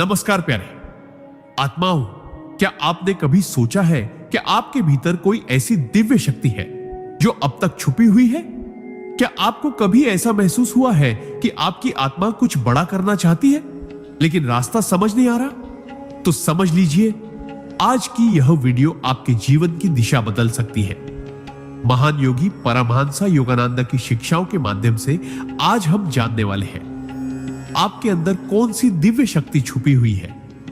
नमस्कार प्यारे आत्माओं, क्या आपने कभी सोचा है कि आपके भीतर कोई ऐसी दिव्य शक्ति है जो अब तक छुपी हुई है? क्या आपको कभी ऐसा महसूस हुआ है कि आपकी आत्मा कुछ बड़ा करना चाहती है लेकिन रास्ता समझ नहीं आ रहा? तो समझ लीजिए, आज की यह वीडियो आपके जीवन की दिशा बदल सकती है। महान योगी परमहंस योगानंद की शिक्षाओं के माध्यम से आज हम जानने वाले हैं आपके अंदर कौन सी दिव्य शक्ति छुपी हुई है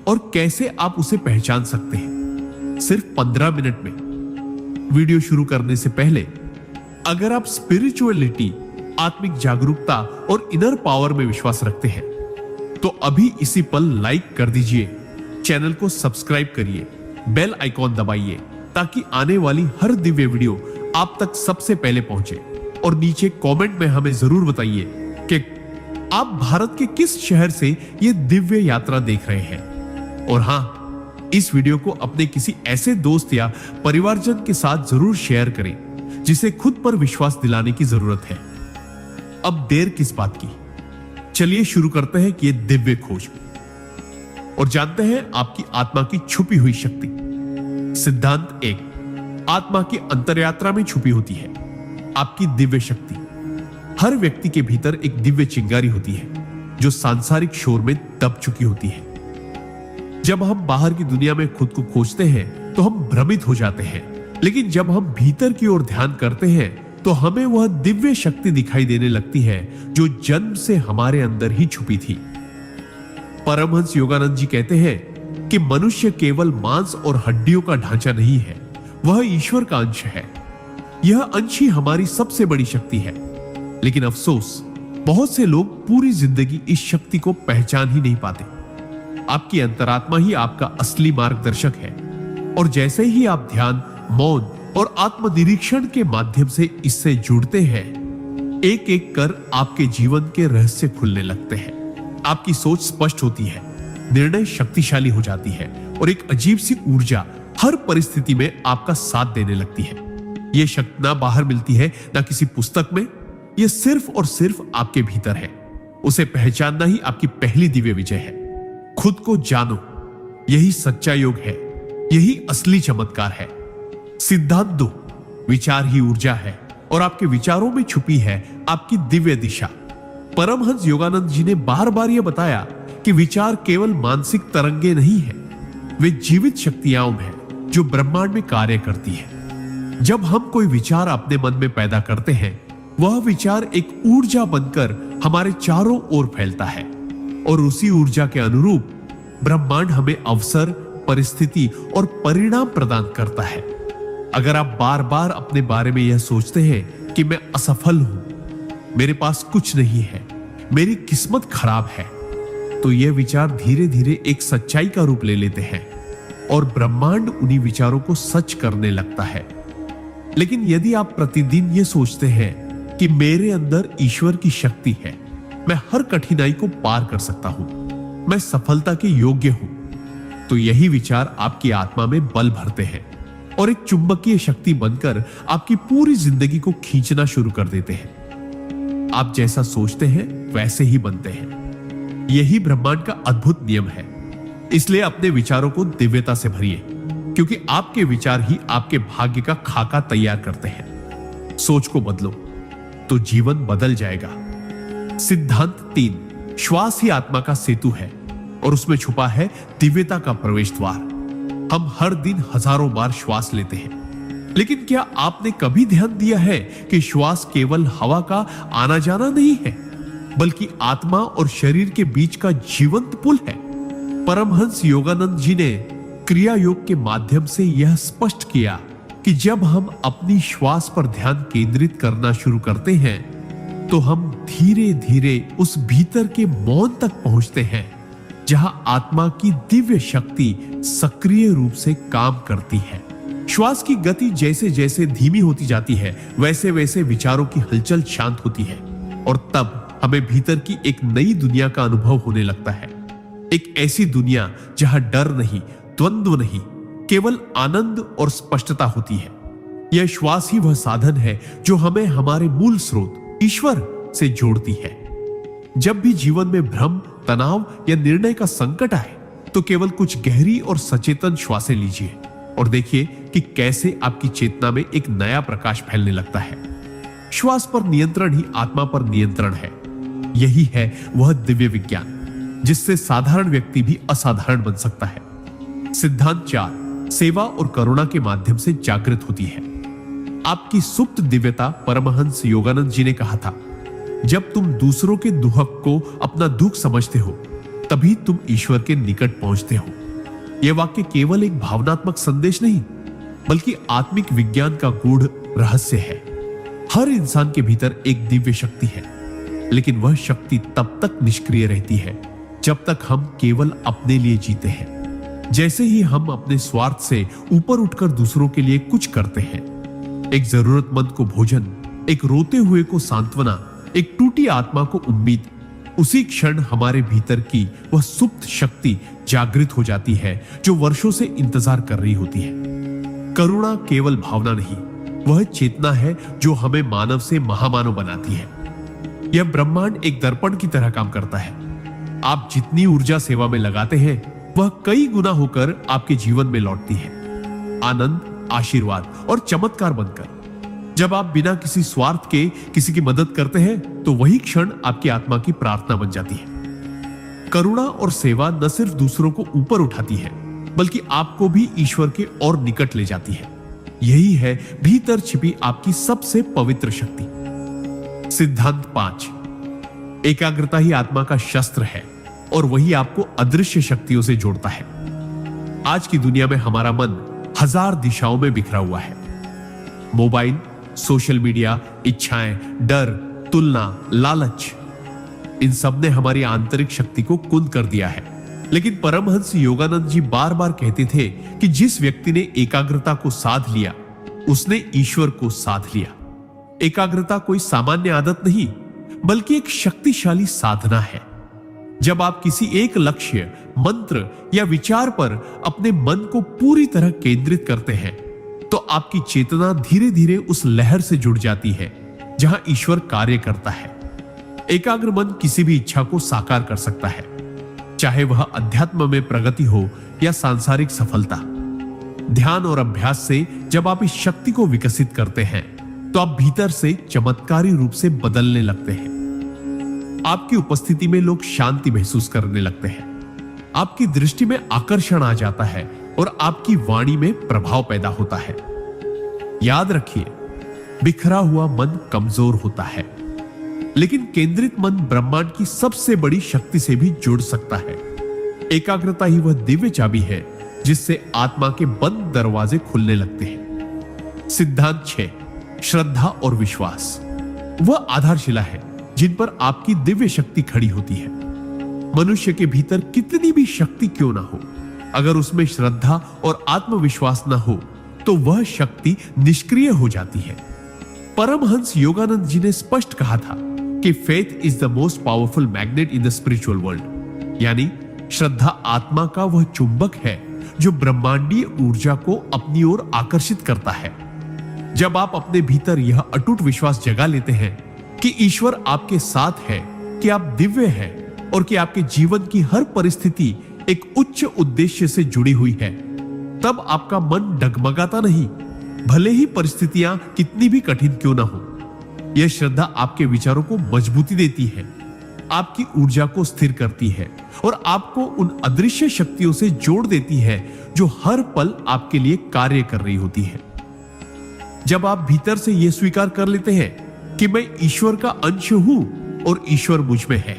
और कैसे आप उसे पहचान सकते हैं, सिर्फ 15 मिनट में। वीडियो शुरू करने से पहले अगर आप स्पिरिचुअलिटी, आत्मिक जागरूकता और इनर पावर में विश्वास रखते हैं तो अभी इसी पल लाइक कर दीजिए, चैनल को सब्सक्राइब करिए, बेल आइकॉन दबाइए ताकि आने वाली हर दिव्य वीडियो आप तक सबसे पहले पहुंचे। और नीचे कमेंट में हमें जरूर बताइए कि आप भारत के किस शहर से यह दिव्य यात्रा देख रहे हैं। और हां, इस वीडियो को अपने किसी ऐसे दोस्त या परिवारजन के साथ जरूर शेयर करें जिसे खुद पर विश्वास दिलाने की जरूरत है। अब देर किस बात की, चलिए शुरू करते हैं कि यह दिव्य खोज और जानते हैं आपकी आत्मा की छुपी हुई शक्ति। सिद्धांत 1, आत्मा की अंतरयात्रा में छुपी होती है आपकी दिव्य शक्ति। हर व्यक्ति के भीतर एक दिव्य चिंगारी होती है जो सांसारिक शोर में दब चुकी होती है। जब हम बाहर की दुनिया में खुद को खोजते हैं तो हम भ्रमित हो जाते हैं, लेकिन जब हम भीतर की ओर ध्यान करते हैं तो हमें वह दिव्य शक्ति दिखाई देने लगती है जो जन्म से हमारे अंदर ही छुपी थी। परमहंस योगानंद जी कहते हैं कि मनुष्य केवल मांस और हड्डियों का ढांचा नहीं है, वह ईश्वर का अंश है। यह अंश ही हमारी सबसे बड़ी शक्ति है। लेकिन अफसोस, बहुत से लोग पूरी जिंदगी इस शक्ति को पहचान ही नहीं पाते। आपकी अंतरात्मा ही आपका असली मार्गदर्शक है और जैसे ही आप ध्यान, मौन और आत्मनिरीक्षण के माध्यम से इससे जुड़ते हैं, एक एक कर आपके जीवन के रहस्य खुलने लगते हैं। आपकी सोच स्पष्ट होती है, निर्णय शक्तिशाली हो जाती है और एक अजीब सी ऊर्जा हर परिस्थिति में आपका साथ देने लगती है। यह शक्ति ना बाहर मिलती है ना किसी पुस्तक में, यह सिर्फ और सिर्फ आपके भीतर है। उसे पहचानना ही आपकी पहली दिव्य विजय है। खुद को जानो, यही सच्चा योग है, यही असली चमत्कार है। सिद्धांत 2, विचार ही ऊर्जा है और आपके विचारों में छुपी है आपकी दिव्य दिशा। परमहंस योगानंद जी ने बार बार यह बताया कि विचार केवल मानसिक तरंगे नहीं है, वे जीवित शक्तियां हैं जो ब्रह्मांड में कार्य करती है। जब हम कोई विचार अपने मन में पैदा करते हैं, वह विचार एक ऊर्जा बनकर हमारे चारों ओर फैलता है और उसी ऊर्जा के अनुरूप ब्रह्मांड हमें अवसर, परिस्थिति और परिणाम प्रदान करता है। अगर आप बार बार अपने बारे में यह सोचते हैं कि मैं असफल हूं, मेरे पास कुछ नहीं है, मेरी किस्मत खराब है, तो यह विचार धीरे धीरे एक सच्चाई का रूप ले लेते हैं और ब्रह्मांड उन्हीं विचारों को सच करने लगता है। लेकिन यदि आप प्रतिदिन यह सोचते हैं कि मेरे अंदर ईश्वर की शक्ति है, मैं हर कठिनाई को पार कर सकता हूं, मैं सफलता के योग्य हूं, तो यही विचार आपकी आत्मा में बल भरते हैं और एक चुंबकीय शक्ति बनकर आपकी पूरी जिंदगी को खींचना शुरू कर देते हैं। आप जैसा सोचते हैं वैसे ही बनते हैं। यही ब्रह्मांड का अद्भुत नियम है। इसलिए अपने विचारों को दिव्यता से भरिए, क्योंकि आपके विचार ही आपके भाग्य का खाका तैयार करते हैं। सोच को बदलो तो जीवन बदल जाएगा। सिद्धांत 3, श्वास ही आत्मा का सेतु है और उसमें छुपा है दिव्यता का प्रवेश द्वार। हम हर दिन हजारों बार श्वास लेते हैं, लेकिन क्या आपने कभी ध्यान दिया है कि श्वास केवल हवा का आना जाना नहीं है, बल्कि आत्मा और शरीर के बीच का जीवंत पुल है। परमहंस योगानंद जी ने क्रिया योग के माध्यम से यह स्पष्ट किया कि जब हम अपनी श्वास पर ध्यान केंद्रित करना शुरू करते हैं तो हम धीरे धीरे उस भीतर के मौन तक पहुंचते हैं जहां आत्मा की दिव्य शक्ति सक्रिय रूप से काम करती है। श्वास की गति जैसे जैसे धीमी होती जाती है, वैसे वैसे विचारों की हलचल शांत होती है और तब हमें भीतर की एक नई दुनिया का अनुभव होने लगता है। एक ऐसी दुनिया जहां डर नहीं, द्वंद्व नहीं, केवल आनंद और स्पष्टता होती है। यह श्वास ही वह साधन है जो हमें हमारे मूल स्रोत ईश्वर से जोड़ती है। जब भी जीवन में भ्रम, तनाव या निर्णय का संकट आए, तो केवल कुछ गहरी और सचेतन श्वासें लीजिए और देखिए कि कैसे आपकी चेतना में एक नया प्रकाश फैलने लगता है। श्वास पर नियंत्रण ही आत्मा पर नियंत्रण है। यही है वह दिव्य विज्ञान जिससे साधारण व्यक्ति भी असाधारण बन सकता है। सिद्धांत 4 सेवा और करुणा के माध्यम से जागृत होती है। आपकी सुप्त दिव्यता, परमहंस योगानंद जी ने कहा था, जब तुम दूसरों के दुख को अपना दुख समझते हो तभी तुम ईश्वर के निकट पहुंचते हो। यह वाक्य केवल एक भावनात्मक संदेश नहीं बल्कि आत्मिक विज्ञान का गूढ़ रहस्य है। हर इंसान के भीतर एक दिव्य शक्ति है, लेकिन वह शक्ति तब तक निष्क्रिय रहती है जब तक हम केवल अपने लिए जीते हैं। जैसे ही हम अपने स्वार्थ से ऊपर उठकर दूसरों के लिए कुछ करते हैं, एक जरूरतमंद को भोजन, एक रोते हुए को सांत्वना, एक टूटी आत्मा को उम्मीद, उसी क्षण हमारे भीतर की वह सुप्त शक्ति जागृत हो जाती है जो वर्षों से इंतजार कर रही होती है। करुणा केवल भावना नहीं, वह चेतना है जो हमें मानव से महामानव बनाती है। यह ब्रह्मांड एक दर्पण की तरह काम करता है। आप जितनी ऊर्जा सेवा में लगाते हैं वह कई गुना होकर आपके जीवन में लौटती है, आनंद, आशीर्वाद और चमत्कार बनकर। जब आप बिना किसी स्वार्थ के किसी की मदद करते हैं तो वही क्षण आपकी आत्मा की प्रार्थना बन जाती है। करुणा और सेवा न सिर्फ दूसरों को ऊपर उठाती है बल्कि आपको भी ईश्वर के और निकट ले जाती है। यही है भीतर छिपी आपकी सबसे पवित्र शक्ति। सिद्धांत 5 एकाग्रता ही आत्मा का शस्त्र है और वही आपको अदृश्य शक्तियों से जोड़ता है। आज की दुनिया में हमारा मन 1000 दिशाओं में बिखरा हुआ है। मोबाइल, सोशल मीडिया, इच्छाएं, डर, तुलना, लालच, इन सब ने हमारी आंतरिक शक्ति को कुंद कर दिया है। लेकिन परमहंस योगानंद जी बार बार कहते थे कि जिस व्यक्ति ने एकाग्रता को साध लिया उसने ईश्वर को साध लिया। एकाग्रता कोई सामान्य आदत नहीं बल्कि एक शक्तिशाली साधना है। जब आप किसी एक लक्ष्य, मंत्र या विचार पर अपने मन को पूरी तरह केंद्रित करते हैं तो आपकी चेतना धीरे धीरे उस लहर से जुड़ जाती है जहां ईश्वर कार्य करता है। एकाग्र मन किसी भी इच्छा को साकार कर सकता है, चाहे वह अध्यात्म में प्रगति हो या सांसारिक सफलता। ध्यान और अभ्यास से जब आप इस शक्ति को विकसित करते हैं तो आप भीतर से चमत्कारी रूप से बदलने लगते हैं। आपकी उपस्थिति में लोग शांति महसूस करने लगते हैं, आपकी दृष्टि में आकर्षण आ जाता है और आपकी वाणी में प्रभाव पैदा होता है। याद रखिए, बिखरा हुआ मन कमजोर होता है, लेकिन केंद्रित मन ब्रह्मांड की सबसे बड़ी शक्ति से भी जुड़ सकता है। एकाग्रता ही वह दिव्य चाबी है जिससे आत्मा के बंद दरवाजे खुलने लगते हैं। सिद्धांत 6 श्रद्धा और विश्वास वह आधारशिला है जिन पर आपकी दिव्य शक्ति खड़ी होती है। मनुष्य के भीतर कितनी भी शक्ति क्यों ना हो, अगर उसमें श्रद्धा और आत्मविश्वास ना हो तो वह शक्ति निष्क्रिय हो जाती है। परमहंस योगानंद जी ने स्पष्ट कहा था कि faith is the most powerful magnet in the spiritual world, यानी श्रद्धा आत्मा का वह चुंबक है जो ब्रह्मांडीय ऊर्जा को अपनी ओर आकर्षित करता है। जब आप अपने भीतर यह अटूट विश्वास जगा लेते हैं कि ईश्वर आपके साथ है, कि आप दिव्य हैं और कि आपके जीवन की हर परिस्थिति एक उच्च उद्देश्य से जुड़ी हुई है, तब आपका मन डगमगाता नहीं, भले ही परिस्थितियां कितनी भी कठिन क्यों ना हो। यह श्रद्धा आपके विचारों को मजबूती देती है, आपकी ऊर्जा को स्थिर करती है और आपको उन अदृश्य शक्तियों से जोड़ देती है जो हर पल आपके लिए कार्य कर रही होती है। जब आप भीतर से यह स्वीकार कर लेते हैं कि मैं ईश्वर का अंश हूं और ईश्वर मुझ में है,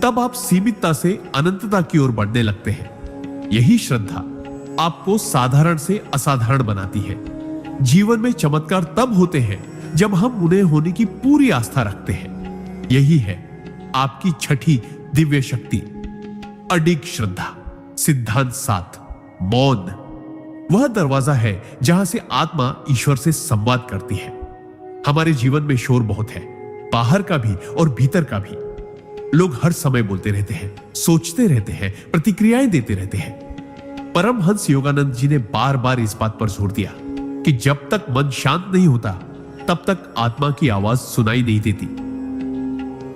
तब आप सीमितता से अनंतता की ओर बढ़ने लगते हैं। यही श्रद्धा आपको साधारण से असाधारण बनाती है। जीवन में चमत्कार तब होते हैं जब हम उन्हें होने की पूरी आस्था रखते हैं। यही है आपकी छठी दिव्य शक्ति, अडिग श्रद्धा। सिद्धांत 7 मौन वह दरवाजा है जहां से आत्मा ईश्वर से संवाद करती है। हमारे जीवन में शोर बहुत है, बाहर का भी और भीतर का भी। लोग हर समय बोलते रहते हैं, सोचते रहते हैं, प्रतिक्रियाएं देते रहते हैं। परमहंस योगानंद जी ने बार बार इस बात पर जोर दिया कि जब तक मन शांत नहीं होता तब तक आत्मा की आवाज सुनाई नहीं देती।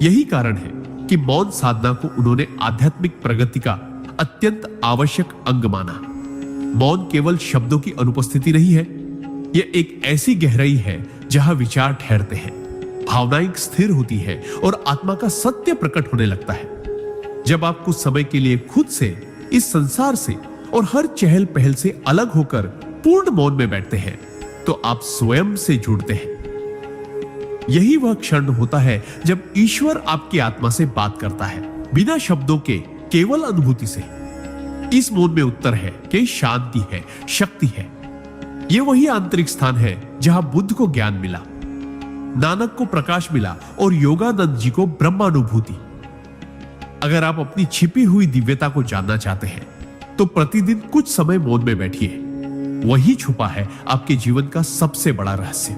यही कारण है कि मौन साधना को उन्होंने आध्यात्मिक प्रगति का अत्यंत आवश्यक अंग माना। मौन केवल शब्दों की अनुपस्थिति नहीं है, यह एक ऐसी गहराई है जहां विचार ठहरते हैं, भावनाएं स्थिर होती है और आत्मा का सत्य प्रकट होने लगता है। जब आप कुछ समय के लिए खुद से, इस संसार से और हर चहल पहल से अलग होकर पूर्ण मौन में बैठते हैं, तो आप स्वयं से जुड़ते हैं। यही वह क्षण होता है जब ईश्वर आपकी आत्मा से बात करता है, बिना शब्दों के, केवल अनुभूति से। इस मौन में उत्तर है कि शांति है, शक्ति है। यह वही आंतरिक स्थान है जहां बुद्ध को ज्ञान मिला, नानक को प्रकाश मिला और योगानंद जी को ब्रह्मानुभूति। अगर आप अपनी छिपी हुई दिव्यता को जानना चाहते हैं तो प्रतिदिन कुछ समय मौन में बैठिए। वही छुपा है आपके जीवन का सबसे बड़ा रहस्य।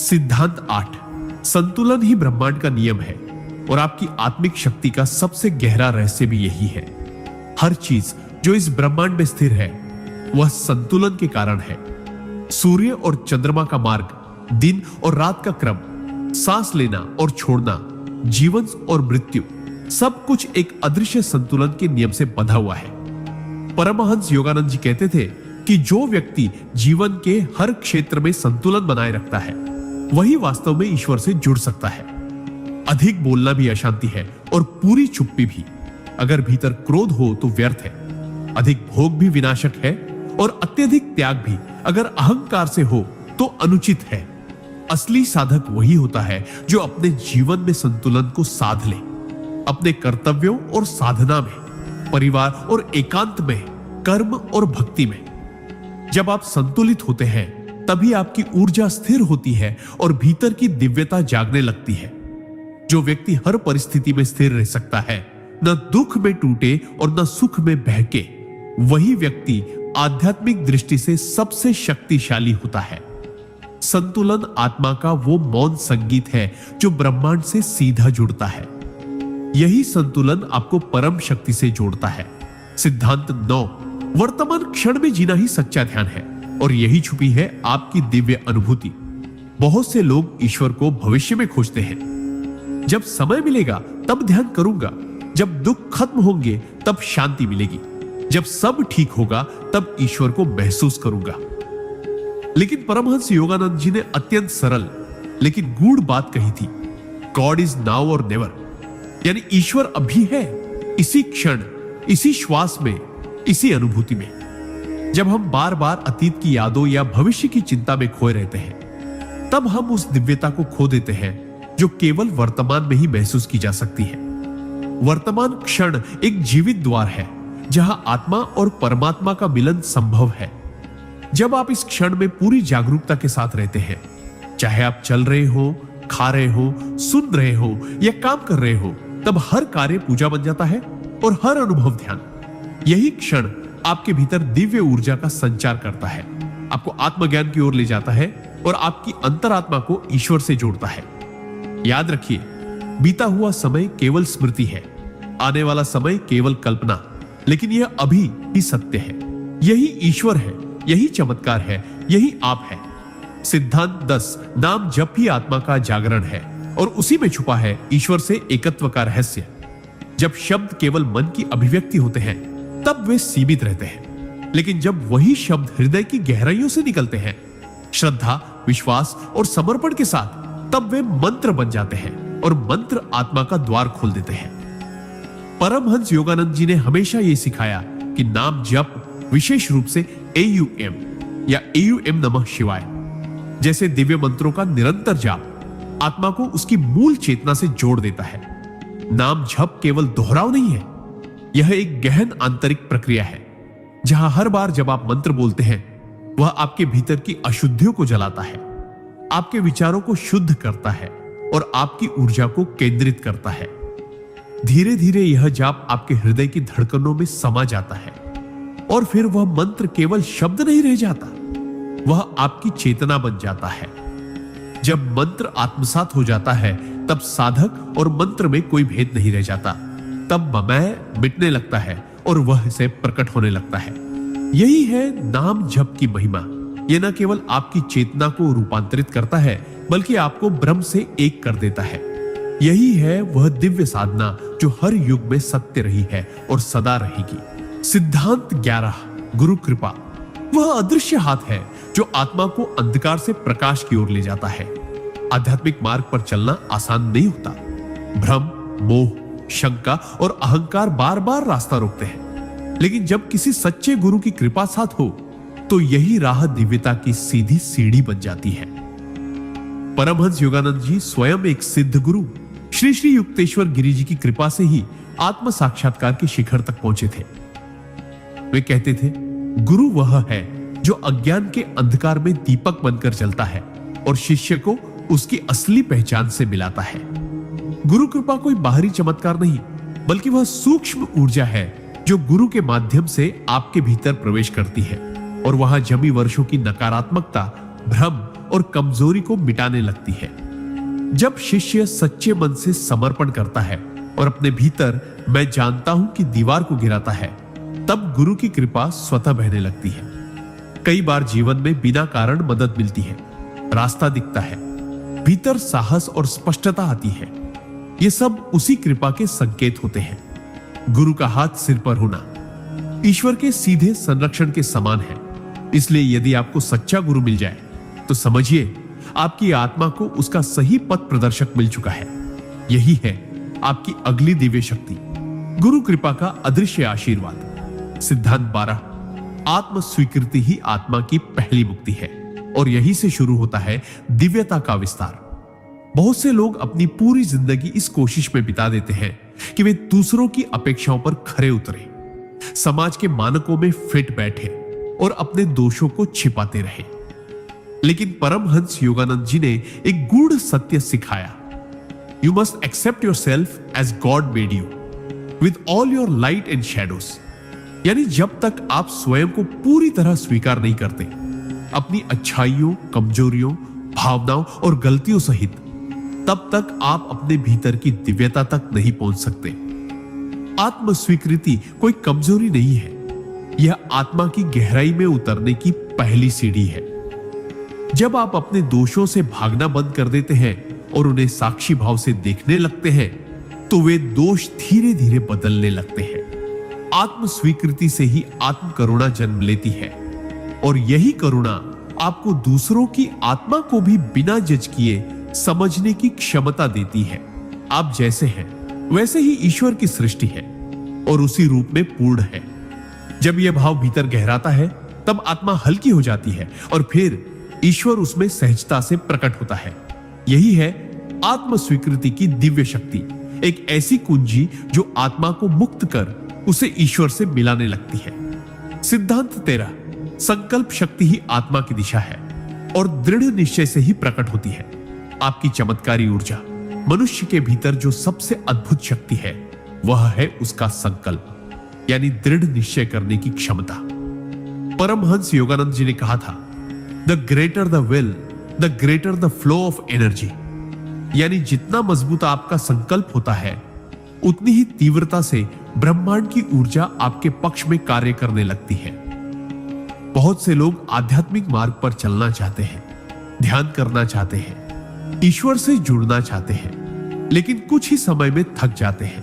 सिद्धांत 8, संतुलन ही ब्रह्मांड का नियम है और आपकी आत्मिक शक्ति का सबसे गहरा रहस्य भी यही है। हर चीज जो इस ब्रह्मांड में स्थिर है वह संतुलन के कारण है। सूर्य और चंद्रमा का मार्ग, दिन और रात का क्रम, सांस लेना और छोड़ना, जीवन और मृत्यु, सब कुछ एक अदृश्य संतुलन के नियम से बंधा हुआ है। परमहंस योगानंद जी कहते थे कि जो व्यक्ति जीवन के हर क्षेत्र में संतुलन बनाए रखता है वही वास्तव में ईश्वर से जुड़ सकता है। अधिक बोलना भी अशांति है और पूरी चुप्पी भी। अगर भीतर क्रोध हो तो व्यर्थ है। अधिक भोग भी विनाशक है और अत्यधिक त्याग भी अगर अहंकार से हो तो अनुचित है। असली साधक वही होता है जो अपने जीवन में संतुलन को साध ले, अपने कर्तव्यों और साधना में, परिवार और एकांत में, कर्म और भक्ति में। जब आप संतुलित होते हैं तभी आपकी ऊर्जा स्थिर होती है और भीतर की दिव्यता जागने लगती है। जो व्यक्ति हर परिस्थिति में स्थिर रह सकता है, न दुख में टूटे और न सुख में बहके, वही व्यक्ति आध्यात्मिक दृष्टि से सबसे शक्तिशाली होता है। संतुलन आत्मा का वो मौन संगीत है जो ब्रह्मांड से सीधा जुड़ता है। यही संतुलन आपको परम शक्ति से जोड़ता है। सिद्धांत 9, वर्तमान क्षण में जीना ही सच्चा ध्यान है और यही छुपी है आपकी दिव्य अनुभूति। बहुत से लोग ईश्वर को भविष्य में खोजते हैं। जब समय मिलेगा तब ध्यान करूंगा, जब दुख खत्म होंगे तब शांति मिलेगी, जब सब ठीक होगा तब ईश्वर को महसूस करूंगा। लेकिन परमहंस योगानंद जी ने अत्यंत सरल लेकिन गूढ़ बात कही थी, गॉड इज नाउ और नेवर। यानी ईश्वर अभी है, इसी क्षण, इसी श्वास में, इसी अनुभूति में। जब हम बार बार अतीत की यादों या भविष्य की चिंता में खोए रहते हैं तब हम उस दिव्यता को खो देते हैं जो केवल वर्तमान में ही महसूस की जा सकती है। वर्तमान क्षण एक जीवित द्वार है जहां आत्मा और परमात्मा का मिलन संभव है। जब आप इस क्षण में पूरी जागरूकता के साथ रहते हैं, चाहे आप चल रहे हो, खा रहे हो, सुन रहे हो या काम कर रहे हो, तब हर कार्य पूजा बन जाता है और हर अनुभव ध्यान। यही क्षण आपके भीतर दिव्य ऊर्जा का संचार करता है, आपको आत्मज्ञान की ओर ले जाता है और आपकी अंतरात्मा को ईश्वर से जोड़ता है। याद रखिए, बीता हुआ समय केवल स्मृति है, आने वाला समय केवल कल्पना, लेकिन यह अभी ही सत्य है। यही ईश्वर है, यही चमत्कार है, यही आप है। सिद्धांत 10, नाम जप ही आत्मा का जागरण है और उसी में छुपा है ईश्वर से एकत्व का रहस्य। जब शब्द केवल मन की अभिव्यक्ति होते हैं तब वे सीमित रहते हैं, लेकिन जब वही शब्द हृदय की गहराइयों से निकलते हैं, श्रद्धा, विश्वास और समर्पण के साथ, तब वे मंत्र बन जाते हैं और मंत्र आत्मा का द्वार खोल देते हैं। परमहंस योगानंद जी ने हमेशा यह सिखाया कि नाम जप, विशेष रूप से AUM या AUM नमः शिवाय जैसे दिव्य मंत्रों का निरंतर जाप आत्मा को उसकी मूल चेतना से जोड़ देता है। नाम जप केवल दोहराव नहीं है, यह एक गहन आंतरिक प्रक्रिया है जहां हर बार जब आप मंत्र बोलते हैं वह आपके भीतर की अशुद्धियों को जलाता है, आपके विचारों को शुद्ध करता है और आपकी ऊर्जा को केंद्रित करता है। धीरे धीरे यह जाप आपके हृदय की धड़कनों में समा जाता है और फिर वह मंत्र केवल शब्द नहीं रह जाता, वह आपकी चेतना बन जाता है। जब मंत्र आत्मसात हो जाता है तब साधक और मंत्र में कोई भेद नहीं रह जाता, तब मैं मिटने लगता है और वह से प्रकट होने लगता है। यही है नाम जप की महिमा। यह न केवल आपकी चेतना को रूपांतरित करता है बल्कि आपको ब्रह्म से एक कर देता है। यही है वह दिव्य साधना जो हर युग में सत्य रही है और सदा रहेगी। सिद्धांत 11, गुरु कृपा। वह अदृश्य हाथ है जो आत्मा को अंधकार से प्रकाश की ओर ले जाता है। आध्यात्मिक मार्ग पर चलना आसान नहीं होता। भ्रम, मोह, शंका और अहंकार बार बार रास्ता रोकते हैं, लेकिन जब किसी सच्चे गुरु की कृपा साथ हो तो यही राह दिव्यता की सीधी सीढ़ी बन जाती है। परमहंस योगानंद जी स्वयं एक सिद्ध गुरु श्री श्री युक्तेश्वर गिरि जी की कृपा से ही आत्म साक्षात्कार के शिखर तक पहुंचे थे। वे कहते थे, गुरु वह है जो अज्ञान के अंधकार में दीपक बनकर चलता है और शिष्य को उसकी असली पहचान से मिलाता है। गुरु कृपा कोई बाहरी चमत्कार नहीं, बल्कि वह सूक्ष्म ऊर्जा है जो गुरु के माध्यम से आपके भीतर प्रवेश करती है और वहां जमी वर्षों की नकारात्मकता, भ्रम और कमजोरी को मिटाने लगती है। जब शिष्य सच्चे मन से समर्पण करता है और अपने भीतर मैं जानता हूं कि दीवार को गिराता है, तब गुरु की कृपा स्वतः बहने लगती है। कई बार जीवन में बिना कारण मदद मिलती है, रास्ता दिखता है, भीतर साहस और स्पष्टता आती है। ये सब उसी कृपा के संकेत होते हैं। गुरु का हाथ सिर पर होना ईश्वर के सीधे संरक्षण के समान है। इसलिए यदि आपको सच्चा गुरु मिल जाए तो समझिए आपकी आत्मा को उसका सही पथ प्रदर्शक मिल चुका है। यही है आपकी अगली दिव्य शक्ति, गुरु कृपा का अदृश्य आशीर्वाद। सिद्धांत 12, आत्म स्वीकृति ही आत्मा की पहली मुक्ति है और यही से शुरू होता है दिव्यता का विस्तार। बहुत से लोग अपनी पूरी जिंदगी इस कोशिश में बिता देते हैं कि वे दूसरों की अपेक्षाओं पर खरे उतरे, समाज के मानकों में फिट बैठे और अपने दोषों को छिपाते रहे। लेकिन परमहंस योगानंद जी ने एक गूढ़ सत्य सिखाया, you must accept yourself as God made you with all your light and shadows. यानी जब तक आप स्वयं को पूरी तरह स्वीकार नहीं करते, अपनी अच्छाइयों, कमजोरियों, भावनाओं और गलतियों सहित, तब तक आप अपने भीतर की दिव्यता तक नहीं पहुंच सकते। आत्म स्वीकृति कोई कमजोरी नहीं है, यह आत्मा की गहराई में उतरने की पहली सीढ़ी है। जब आप अपने दोषों से भागना बंद कर देते हैं और उन्हें साक्षी भाव से देखने लगते हैं, तो वे दोष धीरे धीरे बदलने लगते हैं। आत्म स्वीकृति से ही आत्म करुणा जन्म लेती है और यही करुणा आपको दूसरों की आत्मा को भी बिना जज किए समझने की क्षमता देती है। आप जैसे हैं वैसे ही ईश्वर की सृष्टि है और उसी रूप में पूर्ण है। जब यह भाव भीतर गहराता है, तब आत्मा हल्की हो जाती है और फिर ईश्वर उसमें सहजता से प्रकट होता है। यही है आत्म स्वीकृति की दिव्य शक्ति, एक ऐसी कुंजी जो आत्मा को मुक्त कर उसे ईश्वर से मिलाने लगती है। सिद्धांत 13, संकल्प शक्ति ही आत्मा की दिशा है और दृढ़ निश्चय से ही प्रकट होती है। आपकी चमत्कारी ऊर्जा, मनुष्य के भीतर जो सबसे अद्भुत शक्ति है, वह है उसका संकल्प, यानी दृढ़ निश्चय करने की क्षमता। परमहंस योगानंद जी ने कहा था, the greater the will, the greater the flow of energy. यानी जितना मजबूत आपका संकल्प होता है, उतनी ही तीव्रता से ब्रह्मांड की ऊर्जा आपके पक्ष में कार्य करने लगती है। बहुत से लोग आध्यात्मिक मार्ग पर चलना चाहते हैं, ध्यान करना चाहते हैं, ईश्वर से जुड़ना चाहते हैं, लेकिन कुछ ही समय में थक जाते हैं,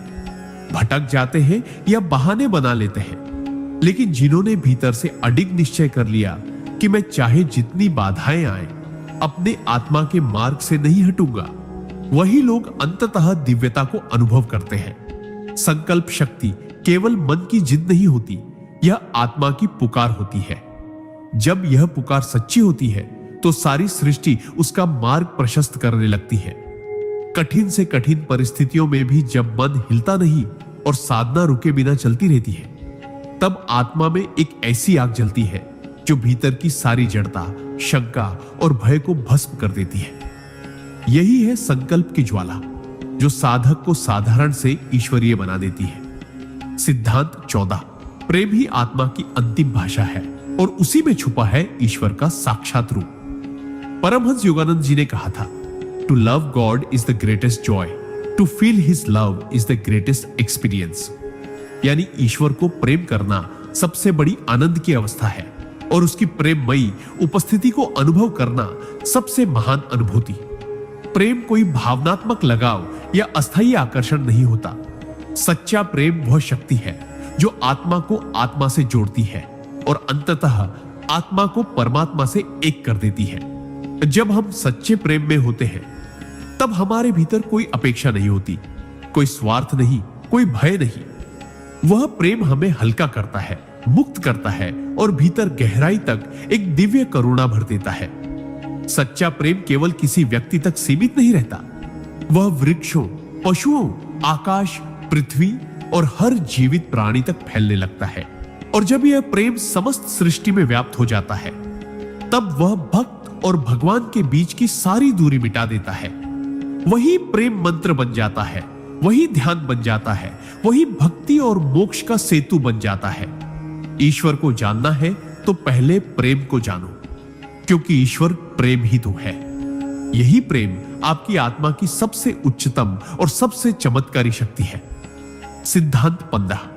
भटक जाते हैं या बहाने बना लेते हैं। लेकिन जिन्होंने भीतर से अडिग निश्चय कर लिया कि मैं चाहे जितनी बाधाएं आए, अपने आत्मा के मार्ग से नहीं हटूंगा, वही लोग अंततः दिव्यता को अनुभव करते हैं। संकल्प शक्ति केवल मन की जिद नहीं होती, यह आत्मा की पुकार होती है। जब यह पुकार सच्ची होती है तो सारी सृष्टि उसका मार्ग प्रशस्त करने लगती है। कठिन से कठिन परिस्थितियों में भी जब मन हिलता नहीं और साधना रुके बिना चलती रहती है, तब आत्मा में एक ऐसी आग जलती है जो भीतर की सारी जड़ता, शंका और भय को भस्म कर देती है। यही है संकल्प की ज्वाला जो साधक को साधारण से ईश्वरीय बना देती है। सिद्धांत 14, प्रेम ही आत्मा की अंतिम भाषा है और उसी में छुपा है ईश्वर का साक्षात रूप। परमहंस योगानंद जी ने कहा था, to love God is the greatest joy, to feel his love is the greatest experience. यानी ईश्वर को प्रेम करना सबसे बड़ी आनंद की अवस्था है और उसकी प्रेममयी उपस्थिति को अनुभव करना सबसे महान अनुभूति। प्रेम कोई भावनात्मक लगाव या अस्थायी आकर्षण नहीं होता। सच्चा प्रेम वह शक्ति है जो आत्मा को आत्मा से जोड़ती है और अंततः आत्मा को परमात्मा से एक कर देती है। जब हम सच्चे प्रेम में होते हैं तब हमारे भीतर कोई अपेक्षा नहीं होती, कोई स्वार्थ नहीं, कोई भय नहीं। वह प्रेम हमें हल्का करता है, मुक्त करता है और भीतर गहराई तक एक दिव्य करुणा भर देता है। सच्चा प्रेम केवल किसी व्यक्ति तक सीमित नहीं रहता, वह वृक्षों, पशुओं, आकाश, पृथ्वी और हर जीवित प्राणी तक फैलने लगता है। और जब यह प्रेम समस्त सृष्टि में व्याप्त हो जाता है तब वह भक्त और भगवान के बीच की सारी दूरी मिटा देता है। वही प्रेम मंत्र बन जाता है, वही ध्यान बन जाता है, वही भक्ति और मोक्ष का सेतु बन जाता है। ईश्वर को जानना है तो पहले प्रेम को जानो, क्योंकि ईश्वर प्रेम ही तो है। यही प्रेम आपकी आत्मा की सबसे उच्चतम और सबसे चमत्कारी शक्ति है। सिद्धांत 15।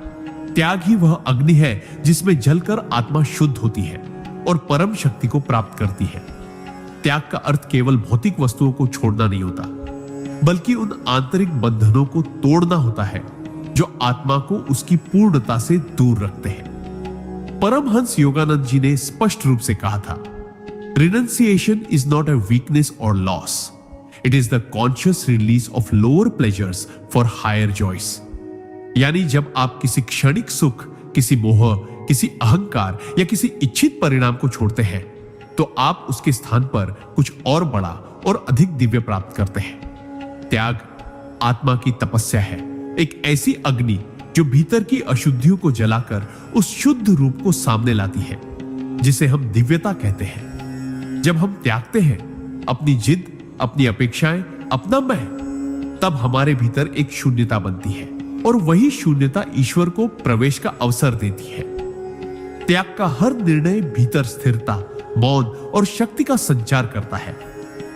त्याग ही वह अग्नि है जिसमें जलकर आत्मा शुद्ध होती है और परम शक्ति को प्राप्त करती है। त्याग का अर्थ केवल भौतिक वस्तुओं को छोड़ना नहीं होता, बल्कि उन आंतरिक बंधनों को तोड़ना होता है जो आत्मा को उसकी पूर्णता से दूर रखते हैं। परमहंस योगानंद जी ने स्पष्ट रूप से कहा था, renunciation is not a weakness or loss, it is the conscious release of lower pleasures for higher joys. यानी जब आप किसी क्षणिक सुख, किसी मोह, किसी अहंकार या किसी इच्छित परिणाम को छोड़ते हैं तो आप उसके स्थान पर कुछ और बड़ा और अधिक दिव्य प्राप्त करते हैं। त्याग आत्मा की तपस्या है, एक ऐसी अग्नि जो भीतर की अशुद्धियों को जलाकर उस शुद्ध रूप को सामने लाती है, जिसे हम दिव्यता कहते हैं। जब हम त्यागते हैं अपनी जिद, अपनी अपेक्षाएं, अपना मैं, तब हमारे भीतर एक शून्यता बनती है और वही शून्यता ईश्वर को प्रवेश का अवसर देती है। त्याग का हर निर्णय भीतर स्थिरता, मौन और शक्ति का संचार करता है।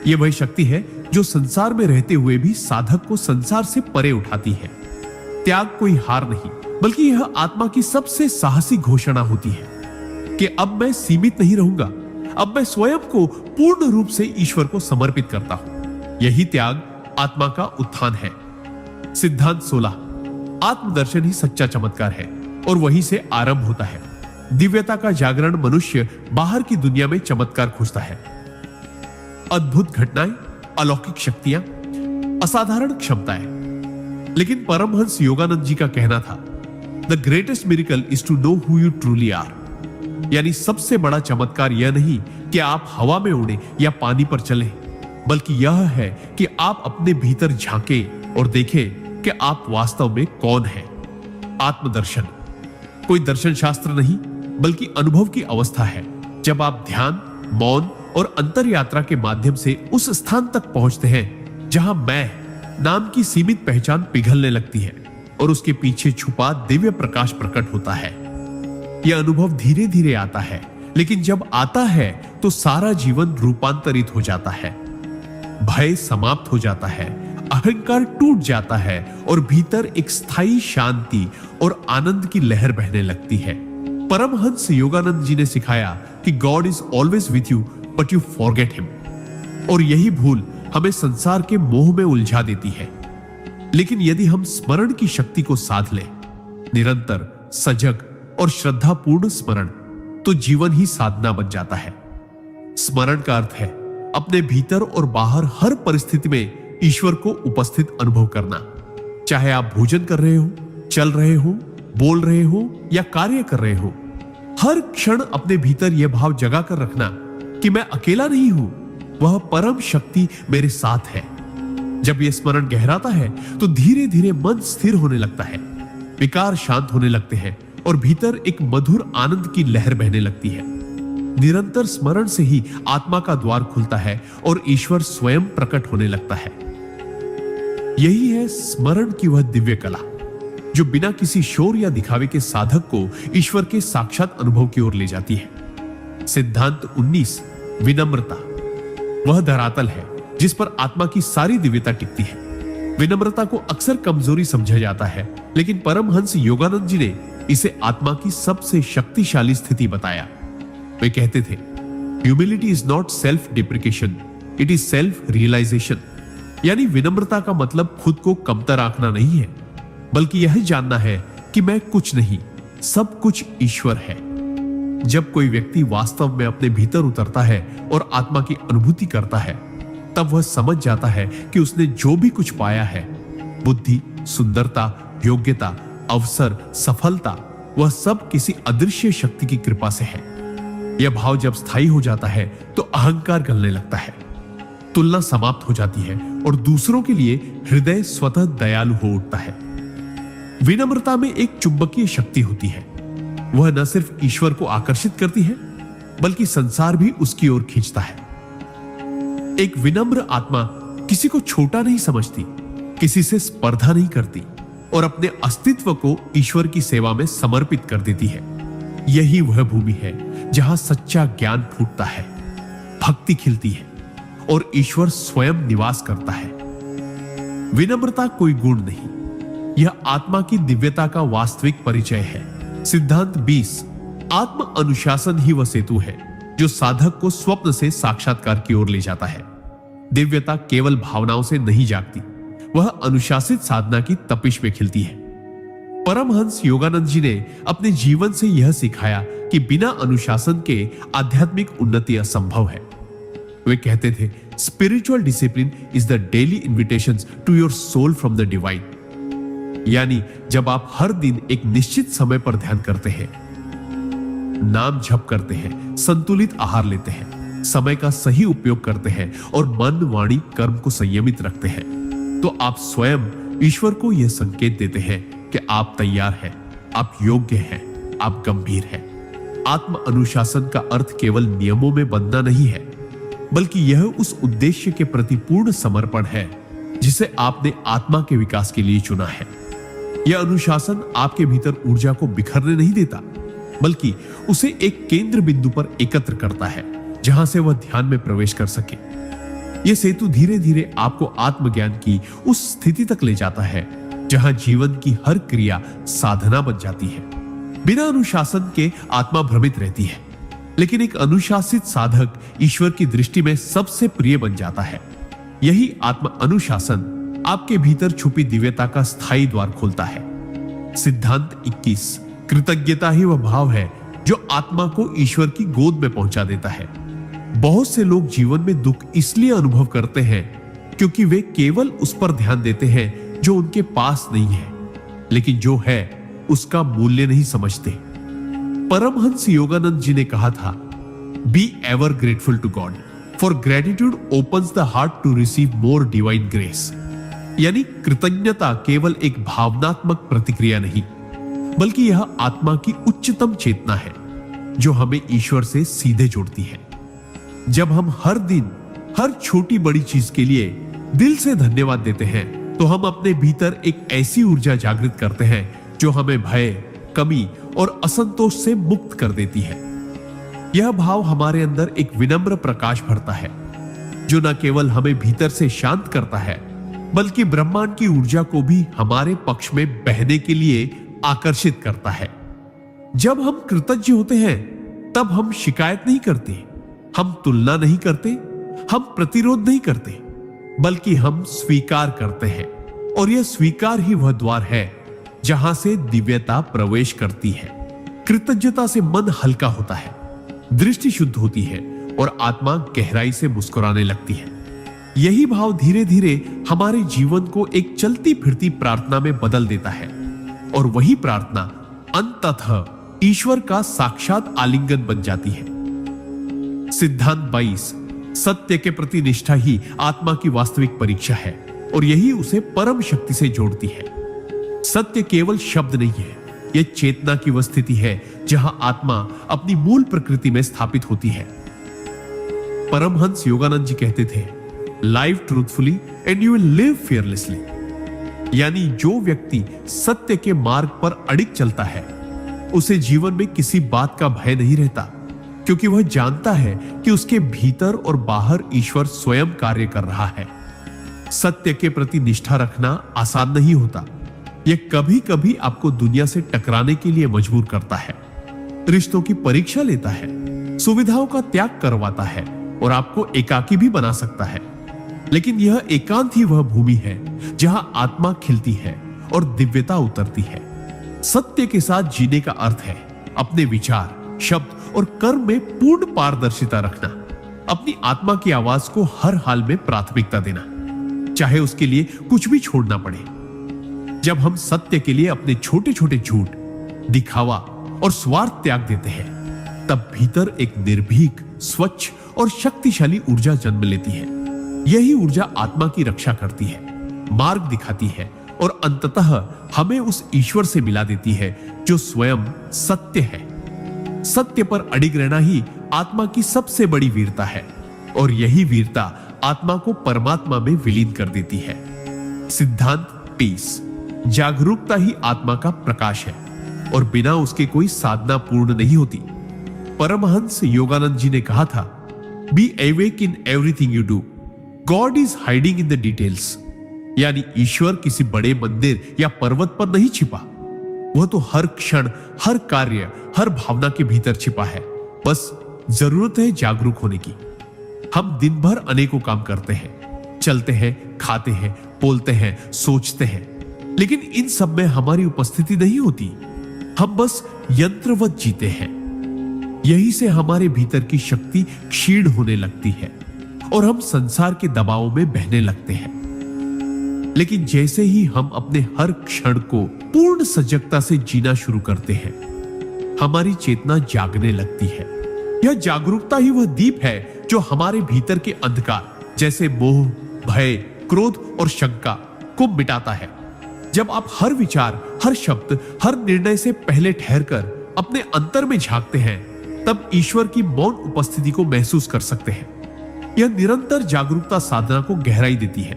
यह वही शक्ति है जो संसार में रहते हुए भी साधक को संसार से परे उठाती है। त्याग कोई हार नहीं, बल्कि यह आत्मा की सबसे साहसी घोषणा होती है कि अब मैं सीमित नहीं रहूंगा, अब मैं स्वयं को पूर्ण रूप से ईश्वर को समर्पित करता हूं। यही त्याग आत्मा का उत्थान है। सिद्धांत 16। आत्मदर्शन ही सच्चा चमत्कार है और वहीं से आरंभ होता है। दिव्यता का जागरण मनुष्य बाहर की दुनिया में चमत्कार खोजता है। अद्भुत घटनाएं, अलौकिक शक्तियां, असाधारण क्षमताएं। लेकिन परमहंस योगानंद जी का कहना था, the greatest miracle is to know who you truly are. यानी सबसे बड़ा चमत्कार यह नहीं कि आप हवा में उड़े या पानी पर चलें, बल्कि यह है कि आप अपने भीतर झांकें और देखें कि आप वास्तव में कौन हैं। आत्मदर्शन कोई दर्शन शास्त्र नहीं, बल्कि अनुभव की अवस्था है जब आप ध्यान, मौन और अंतर यात्रा के माध्यम से उस स्थान तक पहुंचते हैं जहां मैं नाम की सीमित पहचान पिघलने लगती है और उसके पीछे छुपा दिव्य प्रकाश प्रकट होता है। यह अनुभव धीरे धीरे आता है, लेकिन जब आता है तो सारा जीवन रूपांतरित हो जाता है। भय समाप्त हो जाता है, अहंकार टूट जाता है और भीतर एक स्थायी शांति और आनंद की लहर बहने लगती है। परमहंस योगानंद जी ने सिखाया कि God is always with you but you forget him. और यही भूल हमें संसार के मोह में उलझा देती है। लेकिन यदि हम स्मरण की शक्ति को साध लें, निरंतर, सजग और श्रद्धापूर्ण स्मरण, तो जीवन ही साधना बन जाता है। स्मरण का अर्थ है अपने भीतर और बाहर हर परिस्थिति में ईश्वर को उपस्थित अनुभव करना। चाहे आप भोजन कर रहे हो, चल रहे हो, बोल रहे हो या कार्य कर रहे हो, हर क्षण अपने भीतर यह भाव जगा कर रखना कि मैं अकेला नहीं हूं, वह परम शक्ति मेरे साथ है। जब यह स्मरण गहराता है तो धीरे धीरे मन स्थिर होने लगता है, विकार शांत होने लगते हैं और भीतर एक मधुर आनंद की लहर बहने लगती है। निरंतर स्मरण से ही आत्मा का द्वार खुलता है और ईश्वर स्वयं प्रकट होने लगता है। यही है स्मरण की वह दिव्य कला जो बिना किसी शोर या दिखावे के साधक को ईश्वर के साक्षात अनुभव की ओर ले जाती है। सिद्धांत 19। विनम्रता वह धरातल है जिस पर आत्मा की सारी दिव्यता टिकती है। विनम्रता को अक्सर कमजोरी समझा जाता है, लेकिन परमहंस योगानंद जी ने इसे आत्मा की सबसे शक्तिशाली स्थिति बताया। वे कहते थे, humility is not self deprecation, it is self realisation. यानी विनम्रता का मतलब खुद को कमतर आंकना नहीं है, बल्कि यह जानना है कि मैं कुछ नहीं, सब कुछ ईश्वर है। जब कोई व्यक्ति वास्तव में अपने भीतर उतरता है और आत्मा की अनुभूति करता है, तब वह समझ जाता है कि उसने जो भी कुछ पाया है, बुद्धि, सुंदरता, योग्यता, अवसर, सफलता, वह सब किसी अदृश्य शक्ति की कृपा से है। यह भाव जब स्थायी हो जाता है तो अहंकार गलने लगता है, तुलना समाप्त हो जाती है और दूसरों के लिए हृदय स्वतः दयालु हो उठता है। विनम्रता में एक चुंबकीय शक्ति होती है। वह न सिर्फ ईश्वर को आकर्षित करती है, बल्कि संसार भी उसकी ओर खींचता है। एक विनम्र आत्मा किसी को छोटा नहीं समझती, किसी से स्पर्धा नहीं करती और अपने अस्तित्व को ईश्वर की सेवा में समर्पित कर देती है। यही वह भूमि है जहां सच्चा ज्ञान फूटता है, भक्ति खिलती है और ईश्वर स्वयं निवास करता है। विनम्रता कोई गुण नहीं, यह आत्मा की दिव्यता का वास्तविक परिचय है। सिद्धांत 20। आत्म अनुशासन ही वह सेतु है जो साधक को स्वप्न से साक्षात्कार की ओर ले जाता है। दिव्यता केवल भावनाओं से नहीं जागती, वह अनुशासित साधना की तपिश में खिलती है। परमहंस योगानंद जी ने अपने जीवन से यह सिखाया कि बिना अनुशासन के आध्यात्मिक उन्नति असंभव है। वे कहते थे, spiritual discipline is the daily invitation to your soul from the divine. यानी जब आप हर दिन एक निश्चित समय पर ध्यान करते हैं, नाम जप करते हैं, संतुलित आहार लेते हैं, समय का सही उपयोग करते हैं और मन, वाणी, कर्म को संयमित रखते हैं, तो आप स्वयं ईश्वर को यह संकेत देते हैं कि आप तैयार हैं, आप योग्य हैं, आप गंभीर हैं। आत्म अनुशासन का अर्थ केवल नियमों में बंधना नहीं है, बल्कि यह उस उद्देश्य के प्रति पूर्ण समर्पण है जिसे आपने आत्मा के विकास के लिए चुना है। यह अनुशासन आपके भीतर ऊर्जा को बिखरने नहीं देता, बल्कि उसे एक केंद्र बिंदु पर एकत्र करता है जहां से वह ध्यान में प्रवेश कर सके। यह सेतु धीरे धीरे आपको आत्मज्ञान की उस स्थिति तक ले जाता है जहां जीवन की हर क्रिया साधना बन जाती है। बिना अनुशासन के आत्मा भ्रमित रहती है, लेकिन एक अनुशासित साधक ईश्वर की दृष्टि में सबसे प्रिय बन जाता है। यही आत्म अनुशासन आपके भीतर छुपी दिव्यता का स्थायी द्वार खोलता है। सिद्धांत 21। कृतज्ञता ही वह भाव है जो आत्मा को ईश्वर की गोद में पहुंचा देता है। बहुत से लोग जीवन में दुख इसलिए अनुभव करते हैं क्योंकि वे केवल उस पर ध्यान देते हैं जो उनके पास नहीं है, लेकिन जो है उसका मूल्य नहीं समझते। परमहंस योगानंद जी ने कहा था, be ever grateful to God, for gratitude opens the heart to receive more divine grace. यानी कृतज्ञता केवल एक भावनात्मक प्रतिक्रिया नहीं, बल्कि यह आत्मा की उच्चतम चेतना है जो हमें ईश्वर से सीधे जोड़ती है। जब हम हर दिन हर छोटी बड़ी चीज के लिए दिल से धन्यवाद देते हैं, तो हम अपने भीतर एक ऐसी ऊर्जा जागृत करते हैं जो हमें भय, कमी और असंतोष से मुक्त कर देती है। यह भाव हमारे अंदर एक विनम्र प्रकाश भरता है जो न केवल हमें भीतर से शांत करता है, बल्कि ब्रह्मांड की ऊर्जा को भी हमारे पक्ष में बहने के लिए आकर्षित करता है। जब हम कृतज्ञ होते हैं, तब हम शिकायत नहीं करते, हम तुलना नहीं करते, हम प्रतिरोध नहीं करते, बल्कि हम स्वीकार करते हैं। और यह स्वीकार ही वह द्वार है जहां से दिव्यता प्रवेश करती है। कृतज्ञता से मन हल्का होता है, दृष्टि शुद्ध होती है और आत्मा गहराई से मुस्कुराने लगती है। यही भाव धीरे धीरे हमारे जीवन को एक चलती फिरती प्रार्थना में बदल देता है, और वही प्रार्थना अंततः ईश्वर का साक्षात आलिंगन बन जाती है। सिद्धांत 22। सत्य के प्रति निष्ठा ही आत्मा की वास्तविक परीक्षा है और यही उसे परम शक्ति से जोड़ती है। सत्य केवल शब्द नहीं है, यह चेतना की वह स्थिति है जहां आत्मा अपनी मूल प्रकृति में स्थापित होती है। परमहंस योगानंद जी कहते थे, live truthfully and you will live fearlessly. यानी जो व्यक्ति सत्य के मार्ग पर अडिग चलता है, उसे जीवन में किसी बात का भय नहीं रहता, क्योंकि वह जानता है कि उसके भीतर और बाहर ईश्वर स्वयं कार्य कर रहा है। सत्य के प्रति निष्ठा रखना आसान नहीं होता, यह कभी कभी आपको दुनिया से टकराने के लिए मजबूर करता है, रिश्तों की परीक्षा लेता है, सुविधाओं का त्याग करवाता है और आपको एकाकी भी बना सकता है। लेकिन यह एकांत ही वह भूमि है जहां आत्मा खिलती है और दिव्यता उतरती है। सत्य के साथ जीने का अर्थ है अपने विचार, शब्द और कर्म में पूर्ण पारदर्शिता रखना, अपनी आत्मा की आवाज को हर हाल में प्राथमिकता देना, चाहे उसके लिए कुछ भी छोड़ना पड़े। जब हम सत्य के लिए अपने छोटे छोटे झूठ, दिखावा और स्वार्थ त्याग देते हैं, तब भीतर एक निर्भीक, स्वच्छ और शक्तिशाली ऊर्जा जन्म लेती है। यही ऊर्जा आत्मा की रक्षा करती है, मार्ग दिखाती है और अंततः हमें उस ईश्वर से मिला देती है जो स्वयं सत्य है। सत्य पर अडिग रहना ही आत्मा की सबसे बड़ी वीरता है और यही वीरता आत्मा को परमात्मा में विलीन कर देती है। सिद्धांत पीस, जागरूकता ही आत्मा का प्रकाश है और बिना उसके कोई साधना पूर्ण नहीं होती। परमहंस योगानंद जी ने कहा था, be awake in everything you do, God is hiding in the details. यानी ईश्वर किसी बड़े मंदिर या पर्वत पर नहीं छिपा, वह तो हर क्षण, हर कार्य, हर भावना के भीतर छिपा है। बस जरूरत है जागरूक होने की। हम दिन भर अनेकों काम करते हैं, चलते हैं, खाते हैं, बोलते हैं, सोचते हैं, लेकिन इन सब में हमारी उपस्थिति नहीं होती। हम बस यंत्रवत जीते हैं। यही से हमारे भीतर की शक्ति क्षीण होने लगती है और हम संसार के दबाव में बहने लगते हैं। लेकिन जैसे ही हम अपने हर क्षण को पूर्ण सजगता से जीना शुरू करते हैं, हमारी चेतना जागने लगती है। यह जागरूकता ही वह दीप है जो हमारे भीतर के अंधकार जैसे मोह, भय, क्रोध और शंका को मिटाता है। जब आप हर विचार, हर शब्द, हर निर्णय से पहले ठहरकर अपने अंतर में झांकते हैं, तब ईश्वर की मौन उपस्थिति को महसूस कर सकते हैं। यह निरंतर जागरूकता साधना को गहराई देती है,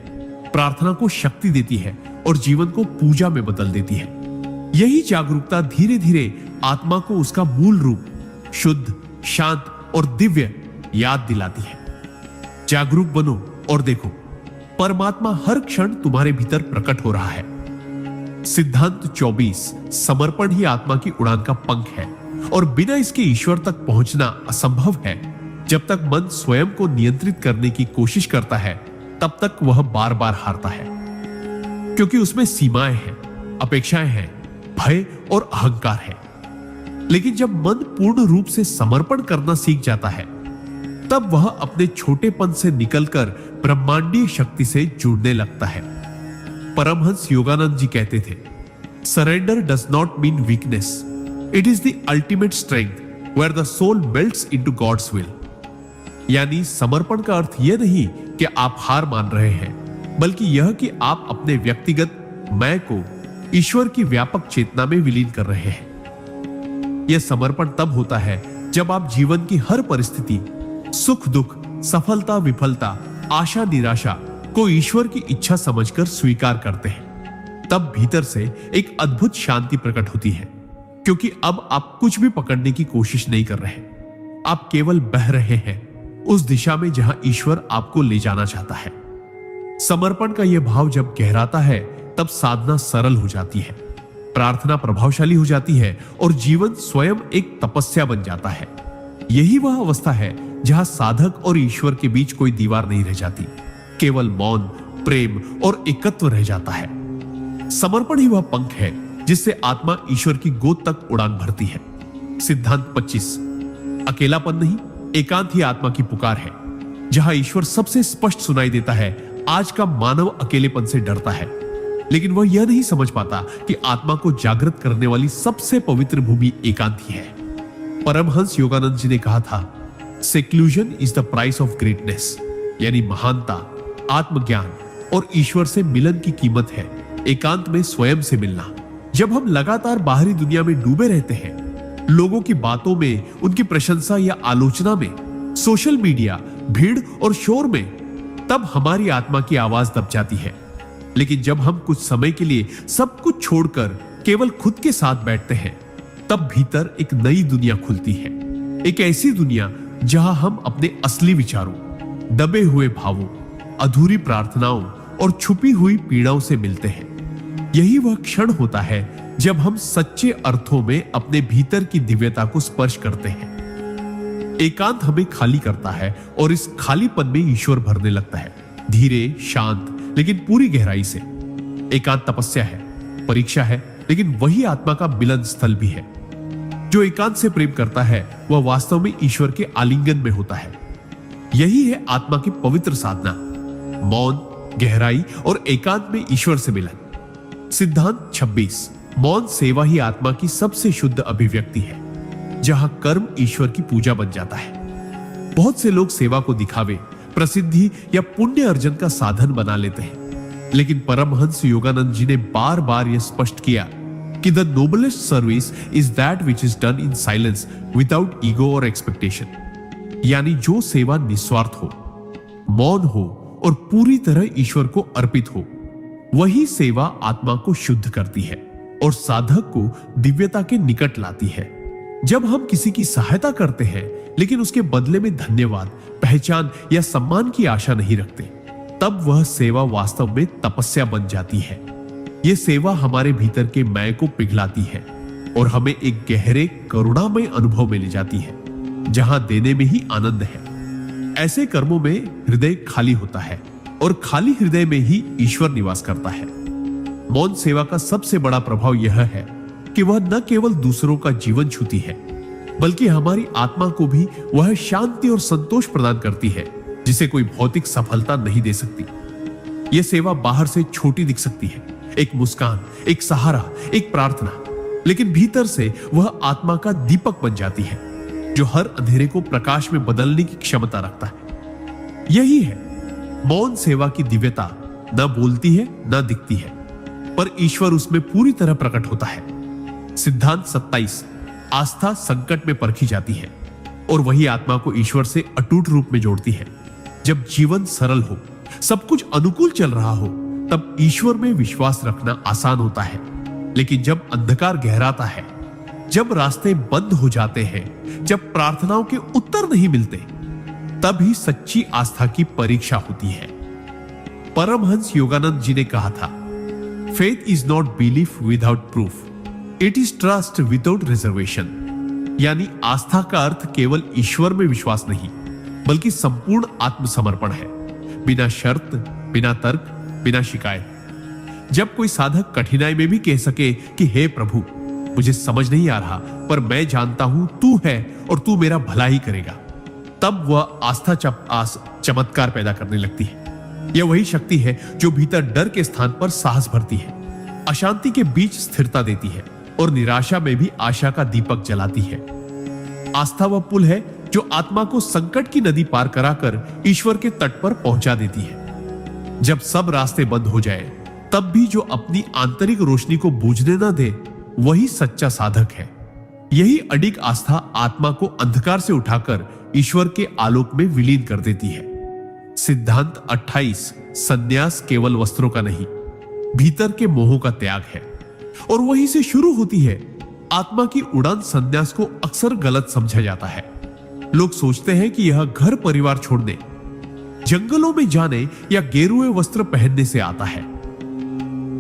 प्रार्थना को शक्ति देती है और जीवन को पूजा में बदल देती है। यही जागरूकता धीरे धीरे आत्मा को उसका मूल रूप, शुद्ध, शांत और दिव्य याद दिलाती है। जागरूक बनो और देखो, परमात्मा हर क्षण तुम्हारे भीतर प्रकट हो रहा है। सिद्धांत 24, समर्पण ही आत्मा की उड़ान का पंख है और बिना इसके ईश्वर तक पहुंचना असंभव है। जब तक मन स्वयं को नियंत्रित करने की कोशिश करता है, तब तक वह बार बार हारता है, क्योंकि उसमें सीमाएं हैं, अपेक्षाएं हैं, भय और अहंकार है। लेकिन जब मन पूर्ण रूप से समर्पण करना सीख जाता है, तब वह अपने छोटेपन से निकलकर ब्रह्मांडीय शक्ति से जुड़ने लगता है। परमहंस योगानंद जी कहते थे, surrender does not mean weakness, it is the ultimate strength where the soul melts into God's will. यानी समर्पण का अर्थ यह नहीं कि आप हार मान रहे हैं, बल्कि यह कि आप अपने व्यक्तिगत मैं को ईश्वर की व्यापक चेतना में विलीन कर रहे हैं। यह समर्पण तब होता है जब आप जीवन की हर परिस्थिति, सुख दुख, सफलता विफलता, आशा निराशा को ईश्वर की इच्छा समझकर स्वीकार करते हैं। तब भीतर से एक अद्भुत शांति प्रकट होती है, क्योंकि अब आप कुछ भी पकड़ने की कोशिश नहीं कर रहे, आप केवल बह रहे हैं उस दिशा में जहां ईश्वर आपको ले जाना चाहता है। समर्पण का यह भाव जब गहराता है, तब साधना सरल हो जाती है, प्रार्थना प्रभावशाली हो जाती है और जीवन स्वयं एक तपस्या बन जाता है। यही वह अवस्था है जहां साधक और ईश्वर के बीच कोई दीवार नहीं रह जाती, केवल मौन, प्रेम और एकत्व रह जाता है। समर्पण ही वह पंख है जिससे आत्मा ईश्वर की गोद तक उड़ान भरती है। सिद्धांत 25, अकेलापन नहीं, एकांत ही आत्मा की पुकार है। जहां ईश्वर सबसे स्पष्ट सुनाई देता है, आज का मानव अकेलेपन से डरता है, लेकिन वह यह नहीं समझ पाता कि आत्मा को जागृत करने वाली सबसे पवित्र भूमि एकांत ही है। परमहंस योगानंद जी ने कहा था, seclusion is the price of greatness, यानी महानता, आत्मज्ञान और ईश्वर से मिलन की कीमत है एकांत में स्वयं से मिलना। जब हम लगातार बाहरी दुनिया में डूबे रहते हैं, लोगों की बातों में, उनकी प्रशंसा या आलोचना में, सोशल मीडिया, भीड़ और शोर में, तब हमारी आत्मा की आवाज दब जाती है। लेकिन जब हम कुछ समय के लिए सब कुछ छोड़कर केवल खुद के साथ बैठते हैं, तब भीतर एक नई दुनिया खुलती है। एक ऐसी दुनिया जहां हम अपने असली विचारों, दबे हुए भावों, अधूरी प्रार्थनाओं और छुपी हुई पीड़ाओं से मिलते हैं। यही वह क्षण होता है जब हम सच्चे अर्थों में अपने भीतर की दिव्यता को स्पर्श करते हैं। एकांत हमें खाली करता है और इस खालीपन में ईश्वर भरने लगता है। धीरे, शांत, लेकिन पूरी गहराई से। एकांत तपस्या है, परीक्षा है, लेकिन वही आत्मा का मिलन स्थल भी है। जो एकांत से प्रेम करता है वह वास्तव में ईश्वर के आलिंगन में होता है। यही है आत्मा की पवित्र साधना, मौन, गहराई और एकांत में ईश्वर से मिलन। सिद्धांत 26। मौन सेवा ही आत्मा की सबसे शुद्ध अभिव्यक्ति है, जहां कर्म ईश्वर की पूजा बन जाता है। बहुत से लोग सेवा को दिखावे, प्रसिद्धि या पुण्य अर्जन का साधन बना लेते हैं, लेकिन परमहंस योगानंद जी ने बार बार यह स्पष्ट किया कि the noblest service is that which is done in silence without ego और एक्सपेक्टेशन। यानी जो सेवा निस्वार्थ हो, मौन हो और पूरी तरह ईश्वर को अर्पित हो, वही सेवा आत्मा को शुद्ध करती है और साधक को दिव्यता के निकट लाती है। जब हम किसी की सहायता करते हैं लेकिन उसके बदले में धन्यवाद, पहचान या सम्मान की आशा नहीं रखते, तब वह सेवा वास्तव में तपस्या बन जाती है। यह सेवा हमारे भीतर के मैं को पिघलाती है और हमें एक गहरे करुणामय अनुभव में ले जाती है, जहां देने में ही आनंद है। ऐसे कर्मों में हृदय खाली होता है और खाली हृदय में ही ईश्वर निवास करता है। मौन सेवा का सबसे बड़ा प्रभाव यह है कि वह न केवल दूसरों का जीवन छूती है, बल्कि हमारी आत्मा को भी वह शांति और संतोष प्रदान करती है जिसे कोई भौतिक सफलता नहीं दे सकती। यह सेवा बाहर से छोटी दिख सकती है, एक मुस्कान, एक सहारा, एक प्रार्थना, लेकिन भीतर से वह आत्मा का दीपक बन जाती है जो हर अंधेरे को प्रकाश में बदलने की क्षमता रखता है। यही है मौन सेवा की दिव्यता। न बोलती है, न दिखती है, पर ईश्वर उसमें पूरी तरह प्रकट होता है। सिद्धांत 27। आस्था संकट में परखी जाती है और वही आत्मा को ईश्वर से अटूट रूप में जोड़ती है। जब जीवन सरल हो, सब कुछ अनुकूल चल रहा हो, तब ईश्वर में विश्वास रखना आसान होता है। लेकिन जब अंधकार गहराता है, जब रास्ते बंद हो जाते हैं, जब प्रार्थनाओं के उत्तर नहीं मिलते, तब ही सच्ची आस्था की परीक्षा होती है। परमहंस योगानंद जी ने कहा था, faith is not belief without proof, it is trust without reservation. यानी आस्था का अर्थ केवल ईश्वर में विश्वास नहीं, बल्कि संपूर्ण आत्मसमर्पण है, बिना शर्त, बिना तर्क, बिना शिकायत। जब कोई साधक कठिनाई में भी कह सके कि हे प्रभु, मुझे समझ नहीं आ रहा, पर मैं जानता हूं तू है और तू मेरा भला ही करेगा, तब वह आस्था चमत्कार पैदा करने लगती है। यह वही शक्ति है जो भीतर डर के स्थान पर साहस भरती है, अशांति के बीच स्थिरता देती है और निराशा में भी आशा का दीपक जलाती है। आस्था वह पुल है जो आत्मा को संकट की नदी पार कराकर ईश्वर के तट पर पहुंचा देती है। जब सब रास्ते बंद हो जाए, तब भी जो अपनी आंतरिक रोशनी को बुझने न दे, वही सच्चा साधक है। यही अडिग आस्था आत्मा को अंधकार से उठाकर ईश्वर के आलोक में विलीन कर देती है। सिद्धांत 28। संन्यास केवल वस्त्रों का नहीं, भीतर के मोहों का त्याग है और वहीं से शुरू होती है। आत्मा की उड़ान संन्यास को अक्सर गलत समझा जाता है। लोग सोचते हैं कि यह घर परिवार छोड़ने, जंगलों में जाने या गेरुए वस्त्र पहनने से आता है,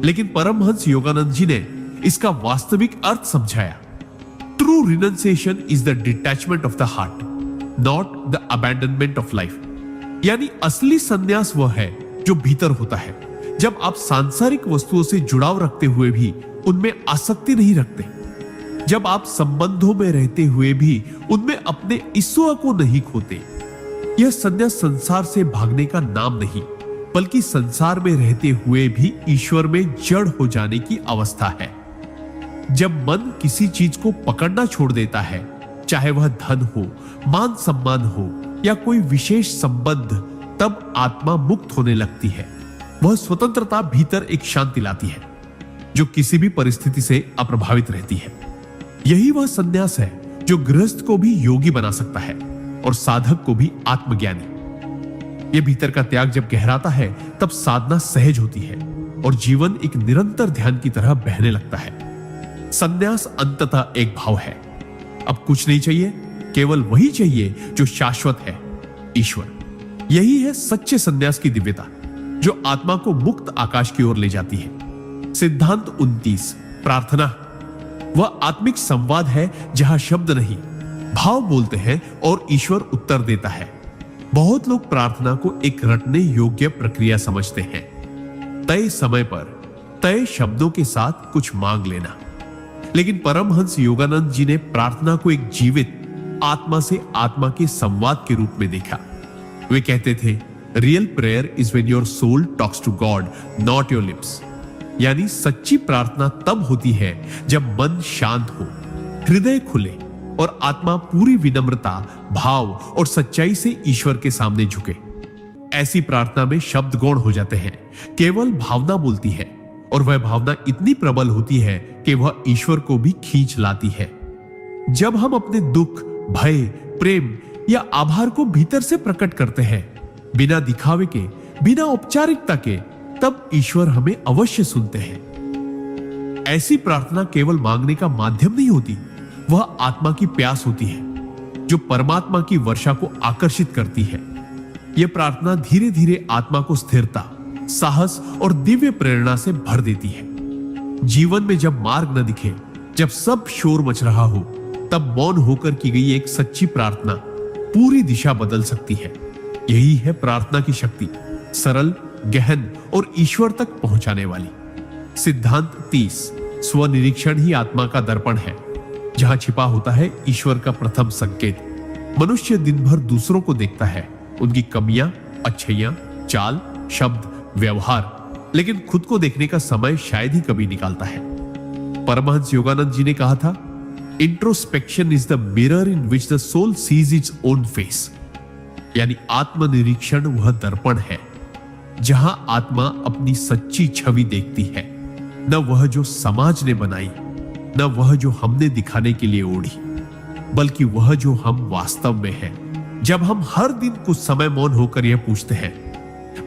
लेकिन परमहंस योगानंद जी ने इसका वास्तविक अर्थ समझाया। True renunciation is the detachment of the heart, not the abandonment of life. यानी असली संन्यास वह है जो भीतर होता है, जब आप सांसारिक वस्तुओं से जुड़ाव रखते हुए भी उनमें आसक्ति नहीं रखते, जब आप संबंधों में रहते हुए भी उनमें अपने ईश्वर को नहीं खोते। यह संन्यास संसार से भागने का नाम नहीं, बल्कि संसार में रहते हुए भी ईश्वर में जड़ हो जाने की अवस्था है। जब मन किसी चीज को पकड़ना छोड़ देता है, चाहे वह धन हो, मान सम्मान हो या कोई विशेष संबंध, तब आत्मा मुक्त होने लगती है। वह स्वतंत्रता भीतर एक शांति लाती है जो किसी भी परिस्थिति से अप्रभावित रहती है। यही वह संन्यास है जो गृहस्थ को भी योगी बना सकता है और साधक को भी आत्मज्ञानी। यह भीतर का त्याग जब गहराता है, तब साधना सहज होती है और जीवन एक निरंतर ध्यान की तरह बहने लगता है। संन्यास अंततः एक भाव है, अब कुछ नहीं चाहिए, केवल वही चाहिए जो शाश्वत है, ईश्वर। यही है सच्चे संन्यास की दिव्यता जो आत्मा को मुक्त आकाश की ओर ले जाती है। सिद्धांत 29। प्रार्थना वह आत्मिक संवाद है जहां शब्द नहीं, भाव बोलते हैं और ईश्वर उत्तर देता है। बहुत लोग प्रार्थना को एक रटने योग्य प्रक्रिया समझते हैं, तय समय पर तय शब्दों के साथ कुछ मांग लेना। लेकिन परमहंस योगानंद जी ने प्रार्थना को एक जीवित आत्मा से आत्मा के संवाद के रूप में देखा। वे कहते थे, real prayer is when your soul talks to God, not your lips. यानी सच्ची प्रार्थना तब होती है जब मन शांत हो, हृदय खुले और आत्मा पूरी विनम्रता, भाव और सच्चाई से ईश्वर के सामने झुके। ऐसी प्रार्थना में शब्द गौण हो जाते हैं, केवल भावना बोलती है, और वह भावना इतनी प्रबल होती है कि वह ईश्वर को भी खींच लाती है। जब हम अपने दुख, भय, प्रेम या आभार को भीतर से प्रकट करते हैं, बिना दिखावे के, बिना औपचारिकता के, तब ईश्वर हमें अवश्य सुनते हैं। ऐसी प्रार्थना केवल मांगने का माध्यम नहीं होती, वह आत्मा की प्यास होती है जो परमात्मा की वर्षा को आकर्षित करती है। यह प्रार्थना धीरे धीरे आत्मा को स्थिरता, साहस और दिव्य प्रेरणा से भर देती है। जीवन में जब मार्ग न दिखे, जब सब शोर मच रहा हो, तब मौन होकर की गई एक सच्ची प्रार्थना पूरी दिशा बदल सकती है। यही है प्रार्थना की शक्ति, सरल, गहन और ईश्वर तक पहुंचाने वाली। सिद्धांत 30, स्वनिरीक्षण ही आत्मा का दर्पण है, जहां छिपा होता है ईश्वर का प्रथम संकेत। मनुष्य दिन भर दूसरों को देखता है, उनकी कमियां, अच्छाइयां, चाल, शब्द, व्यवहार, लेकिन खुद को देखने का समय शायद ही कभी निकालता है। परमहंस योगानंद जी ने कहा था, introspection is the mirror in which the soul sees its own face. यानी आत्मनिरीक्षण वह दर्पण है जहां आत्मा अपनी सच्ची छवि देखती है, न वह जो समाज ने बनाई, न वह जो हमने दिखाने के लिए ओढ़ी, बल्कि वह जो हम वास्तव में हैं। जब हम हर दिन कुछ समय मौन होकर यह पूछते हैं,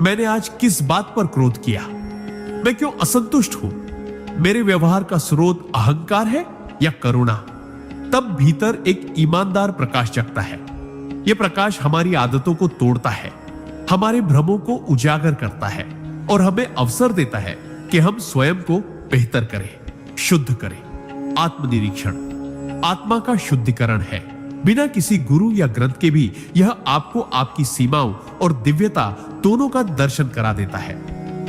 मैंने आज किस बात पर क्रोध किया, मैं क्यों असंतुष्ट हूं, मेरे व्यवहार का स्रोत अहंकार है या करुणा, तब भीतर एक ईमानदार प्रकाश जगता है। यह प्रकाश हमारी आदतों को तोड़ता है, हमारे भ्रमों को उजागर करता है और हमें अवसर देता है कि हम स्वयं को बेहतर करें, शुद्ध करें। आत्मनिरीक्षण आत्मा का शुद्धिकरण है। बिना किसी गुरु या ग्रंथ के भी यह आपको आपकी सीमाओं और दिव्यता दोनों का दर्शन करा देता है।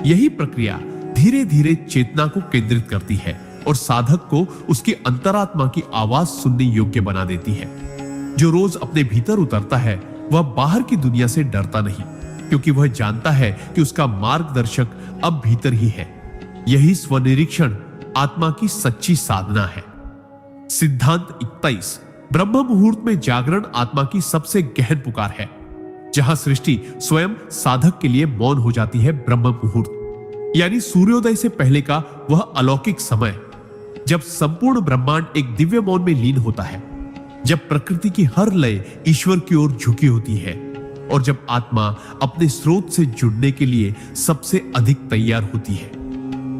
यही प्रक्रिया धीरे धीरे चेतना को केंद्रित करती है और साधक को उसकी अंतरात्मा की आवाज सुनने योग्य बना देती है। जो रोज अपने भीतर उतरता है, वह बाहर की दुनिया से डरता नहीं, क्योंकि वह जानता है कि उसका मार्गदर्शक अब भीतर ही है। यही स्वनिरीक्षण आत्मा की सच्ची साधना है। सिद्धांत 21, ब्रह्म मुहूर्त में जागरण आत्मा की सबसे गहन पुकार है। जहां सृष्टि स्वयं साधक के लिए मौन हो जाती है, ब्रह्म मुहूर्त यानी सूर्योदय से पहले का वह अलौकिक समय, जब संपूर्ण ब्रह्मांड एक दिव्य मौन में लीन होता है, जब प्रकृति की हर लय ईश्वर की ओर झुकी होती है और जब आत्मा अपने स्रोत से जुड़ने के लिए सबसे अधिक तैयार होती है।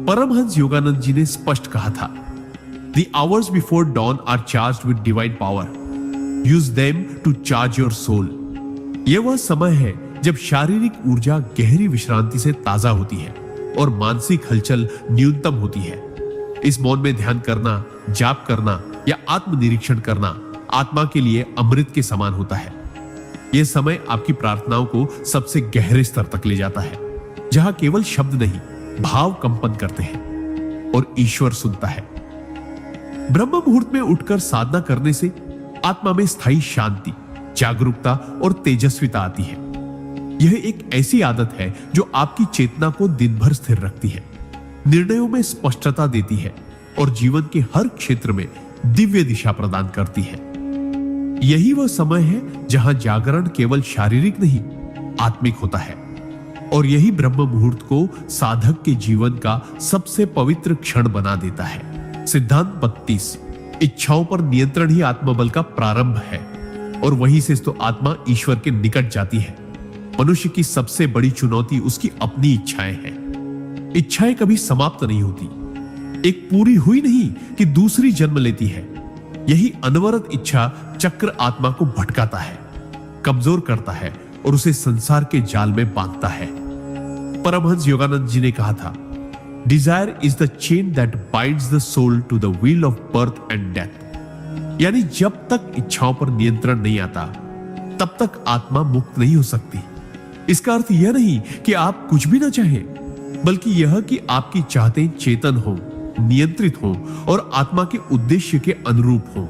परमहंस योगानंद जी ने स्पष्ट कहा था, The hours before dawn are charged with divine power. Use them to charge your soul. यह वह समय है जब शारीरिक ऊर्जा गहरी विश्रांति से ताजा होती है और मानसिक हलचल न्यूनतम होती है। इस मौन में ध्यान करना, जाप करना या आत्मनिरीक्षण करना आत्मा के लिए अमृत के समान होता है। यह समय आपकी प्रार्थनाओं को सबसे गहरे स्तर तक ले जाता है, जहां केवल शब्द नहीं, भाव कंपन करते हैं और ईश्वर सुनता है। ब्रह्म मुहूर्त में उठकर साधना करने से आत्मा में स्थायी शांति, जागरूकता और तेजस्विता आती है। यह एक ऐसी आदत है जो आपकी चेतना को दिन भर स्थिर रखती है, निर्णयों में स्पष्टता देती है और जीवन के हर क्षेत्र में दिव्य दिशा प्रदान करती है। यही वह समय है जहां जागरण केवल शारीरिक नहीं, आत्मिक होता है। और यही ब्रह्म मुहूर्त को साधक के जीवन का सबसे पवित्र क्षण बना देता है। सिद्धांत 32, इच्छाओं पर नियंत्रण ही आत्मबल का प्रारंभ है और वहीं से तो आत्मा ईश्वर के निकट जाती है। मनुष्य की सबसे बड़ी चुनौती उसकी अपनी इच्छाएं हैं। इच्छाएं कभी समाप्त नहीं होती, एक पूरी हुई नहीं कि दूसरी जन्म लेती है। यही अनवरत इच्छा चक्र आत्मा को भटकाता है, कमजोर करता है और उसे संसार के जाल में बांधता है। परमहंस योगानंद जी ने कहा था, Desire is the chain that binds the soul to the wheel of birth and death. यानी जब तक इच्छाओं पर नियंत्रण नहीं आता, तब तक आत्मा मुक्त नहीं हो सकती। इसका अर्थ यह नहीं कि आप कुछ भी ना चाहें, बल्कि यह कि आपकी चाहतें चेतन हो, नियंत्रित हो और आत्मा के उद्देश्य के अनुरूप हो।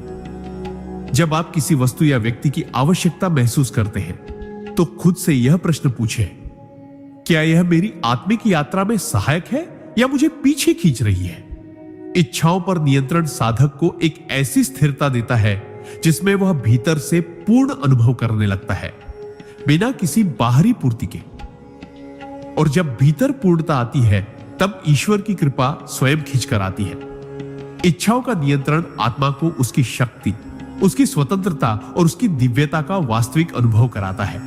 जब आप किसी वस्तु या व्यक्ति की आवश्यकता महसूस करते हैं तो खुद से यह प्रश्न पूछें, क्या यह मेरी आत्मिक यात्रा में सहायक है या मुझे पीछे खींच रही है? इच्छाओं पर नियंत्रण साधक को एक ऐसी स्थिरता देता है जिसमें वह भीतर से पूर्ण अनुभव करने लगता है, बिना किसी बाहरी पूर्ति के। और जब भीतर पूर्णता आती है तब ईश्वर की कृपा स्वयं खींचकर आती है। इच्छाओं का नियंत्रण आत्मा को उसकी शक्ति, उसकी स्वतंत्रता और उसकी दिव्यता का वास्तविक अनुभव कराता है।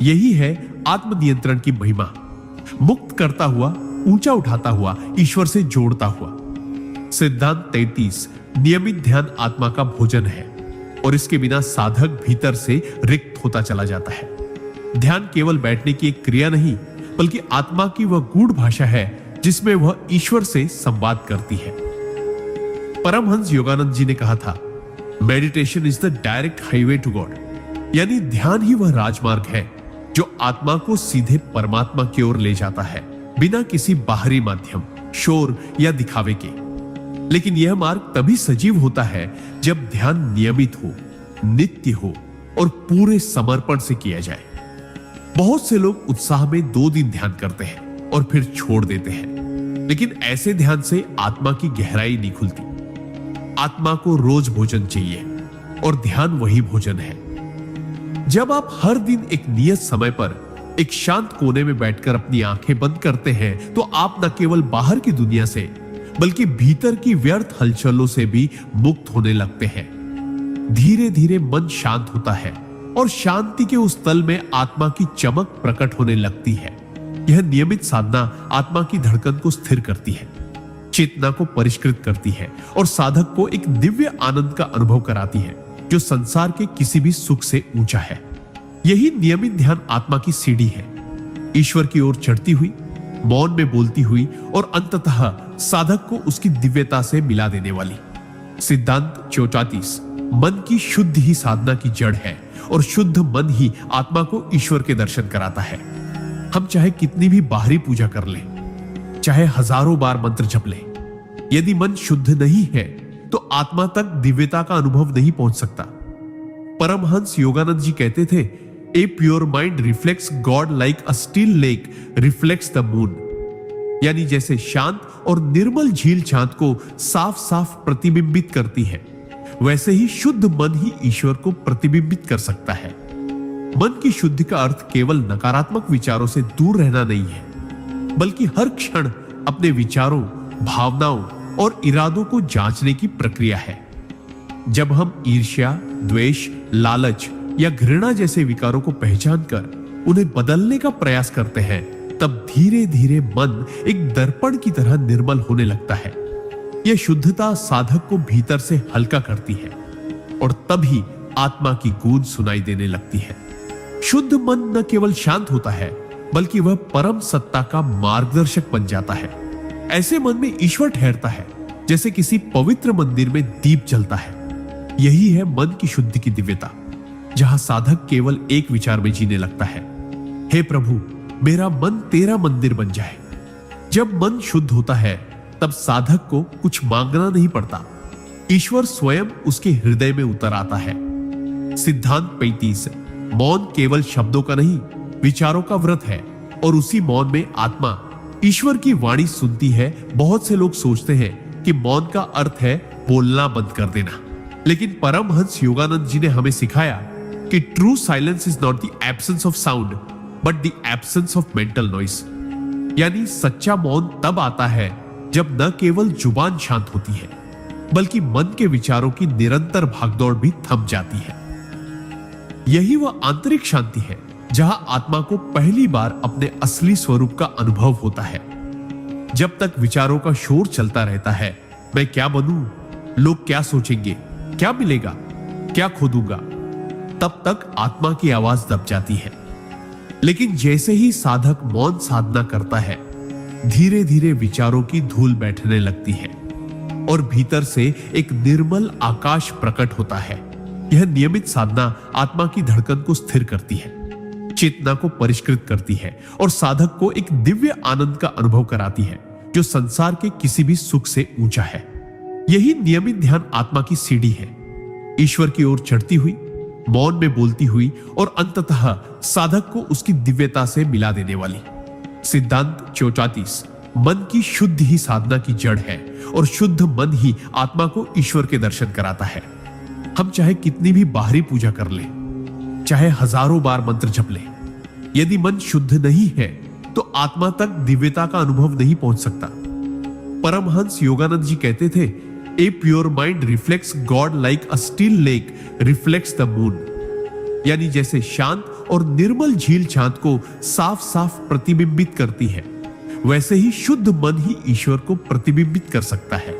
यही है आत्मनियंत्रण की महिमा, मुक्त करता हुआ, ऊंचा उठाता हुआ, ईश्वर से जोड़ता हुआ। सिद्धांत 33 नियमित ध्यान आत्मा का भोजन है और इसके बिना साधक भीतर से रिक्त होता चला जाता है। ध्यान केवल बैठने की एक क्रिया नहीं, बल्कि आत्मा की वह गूढ़ भाषा है जिसमें वह ईश्वर से संवाद करती है। परमहंस योगानंद जी ने कहा था, meditation is the direct highway to God, यानी ध्यान ही वह राजमार्ग है जो आत्मा को सीधे परमात्मा की ओर ले जाता है, बिना किसी बाहरी माध्यम, शोर या दिखावे के। लेकिन यह मार्ग तभी सजीव होता है जब ध्यान नियमित हो, नित्य हो और पूरे समर्पण से किया जाए। बहुत से लोग उत्साह में 2 दिन ध्यान करते हैं और फिर छोड़ देते हैं, लेकिन ऐसे ध्यान से आत्मा की गहराई नहीं खुलती। आत्मा को रोज भोजन चाहिए और ध्यान वही भोजन है। जब आप हर दिन एक नियत समय पर एक शांत कोने में बैठकर अपनी आंखें बंद करते हैं तो आप न केवल बाहर की दुनिया से बल्कि भीतर की व्यर्थ हलचलों से भी मुक्त होने लगते हैं। धीरे धीरे मन शांत होता है और शांति के उस तल में आत्मा की चमक प्रकट होने लगती है। यह नियमित साधना आत्मा की धड़कन को स्थिर करती है, चेतना को परिष्कृत करती है और साधक को एक दिव्य आनंद का अनुभव कराती है जो संसार के किसी भी सुख से ऊंचा है। यही नियमित ध्यान आत्मा की सीढ़ी है, ईश्वर की ओर चढ़ती हुई, मौन में बोलती हुई और अंततः साधक को उसकी दिव्यता से मिला देने वाली। सिद्धांत 34 मन की शुद्ध ही साधना की जड़ है और शुद्ध मन ही आत्मा को ईश्वर के दर्शन कराता है। हम चाहे कितनी भी बाहरी पूजा कर लें, चाहे हजारों बार मंत्र जप लें, यदि मन शुद्ध नहीं है तो आत्मा तक दिव्यता का अनुभव नहीं पहुंच सकता। परमहंस योगानंद जी कहते थे, a pure mind reflects God like a still lake reflects the moon, यानी जैसे शांत और निर्मल झील चांद को साफ साफ प्रतिबिंबित करती है, वैसे ही शुद्ध मन ही ईश्वर को प्रतिबिंबित कर सकता है। मन की शुद्धि का अर्थ केवल नकारात्मक विचारों से दूर रहना नहीं है, बल्कि हर क्षण अपने विचारों, भावनाओं और इरादों को जांचने की प्रक्रिया है। जब हम ईर्ष्या, द्वेष, लालच या घृणा जैसे विकारों को पहचान कर उन्हें बदलने का प्रयास करते हैं, तब धीरे धीरे मन एक दर्पण की तरह निर्मल होने लगता है। यह शुद्धता साधक को भीतर से हल्का करती है और तभी आत्मा की गूंज सुनाई देने लगती है। शुद्ध मन न केवल शांत होता है, बल्कि वह परम सत्ता का मार्गदर्शक बन जाता है। ऐसे मन में ईश्वर ठहरता है, जैसे किसी पवित्र मंदिर में दीप जलता है। यही है मन की शुद्धि की दिव्यता, जहां साधक केवल एक विचार में जीने लगता है, हे प्रभु, मेरा मन तेरा मंदिर बन जाए। जब मन शुद्ध होता है तब साधक को कुछ मांगना नहीं पड़ता, ईश्वर स्वयं उसके हृदय में उतर आता है। सिद्धांत 35 मौन केवल शब्दों का नहीं, विचारों का व्रत है और उसी मौन में आत्मा ईश्वर की वाणी सुनती है। बहुत से लोग सोचते हैं कि मौन का अर्थ है बोलना बंद कर देना, लेकिन परमहंस योगानंद जी ने हमें सिखाया कि true silence is not the absence of sound but the absence of mental noise, यानी सच्चा मौन तब आता है जब न केवल जुबान शांत होती है, बल्कि मन के विचारों की निरंतर भागदौड़ भी थम जाती है। यही वह आंतरिक शांति है जहां आत्मा को पहली बार अपने असली स्वरूप का अनुभव होता है। जब तक विचारों का शोर चलता रहता है, मैं क्या बनूं, लोग क्या सोचेंगे, क्या मिलेगा, क्या खो दूंगा, तब तक आत्मा की आवाज दब जाती है। लेकिन जैसे ही साधक मौन साधना करता है, धीरे धीरे विचारों की धूल बैठने लगती है और भीतर से एक निर्मल आकाश प्रकट होता है। यह नियमित साधना आत्मा की धड़कन को स्थिर करती है, चेतना को परिष्कृत करती है और साधक को एक दिव्य आनंद का अनुभव कराती है जो संसार के किसी भी सुख से ऊंचा है। यही नियमित ध्यान आत्मा की सीढ़ी है, ईश्वर की ओर चढ़ती हुई, मौन में बोलती हुई और अंततः साधक को उसकी दिव्यता से मिला देने वाली। सिद्धांत 34। मन की शुद्ध ही साधना की जड़ है और शुद्ध मन ही आत्मा को ईश्वर के दर्शन कराता है। हम चाहे कितनी भी बाहरी पूजा कर लें, चाहे हजारों बार मंत्र जप लें, यदि मन शुद्ध नहीं है तो आत्मा तक दिव्यता का अनुभव नहीं पहुंच सकता। परमहंस योगानंद जी कहते थे, a pure mind reflects God like a still lake reflects the moon. यानी जैसे शांत और निर्मल झील चांद को साफ साफ प्रतिबिंबित करती है, वैसे ही शुद्ध मन ही ईश्वर को प्रतिबिंबित कर सकता है।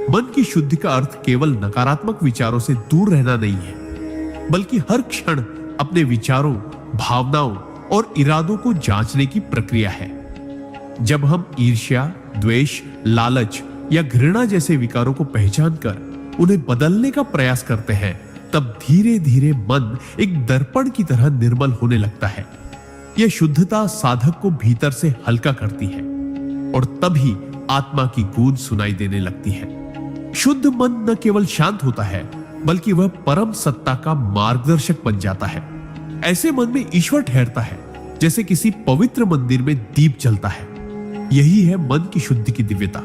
मन की शुद्धि का अर्थ केवल नकारात्मक विचारों से दूर रहना नहीं है, बल्कि हर क्षण अपने विचारों, भावनाओं और इरादों को जांचने की प्रक्रिया है। जब हम ईर्ष्या, द्वेष, लालच या घृणा जैसे विकारों को पहचान कर उन्हें बदलने का प्रयास करते हैं, तब धीरे धीरे मन एक दर्पण की तरह निर्मल होने लगता है। यह शुद्धता साधक को भीतर से हल्का करती है और तभी आत्मा की गूंज सुनाई देने लगती है। शुद्ध मन न केवल शांत होता है, बल्कि वह परम सत्ता का मार्गदर्शक बन जाता है। ऐसे मन में ईश्वर ठहरता है, जैसे किसी पवित्र मंदिर में दीप जलता है। यही है मन की शुद्धि की दिव्यता,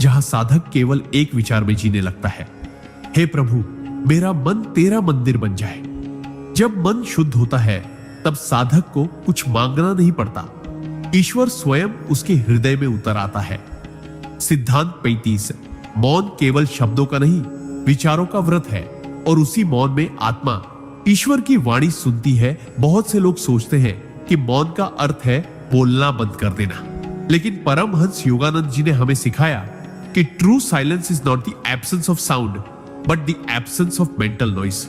जहां साधक केवल एक विचार में जीने लगता है, हे प्रभु, मेरा मन तेरा मंदिर बन जाए। जब मन शुद्ध होता है, तब साधक को कुछ मांगना नहीं पड़ता, ईश्वर स्वयं उसके हृदय में उतर आता है। सिद्धांत 35। मौन केवल शब्दों का नहीं, विचारों का व्रत है और उसी मौन में आत्मा ईश्वर की वाणी सुनती है। बहुत से लोग सोचते हैं कि मौन का अर्थ है बोलना बंद कर देना, लेकिन परमहंस योगानंद जी ने हमें सिखाया कि true silence is not the absence of sound but the absence of mental noise.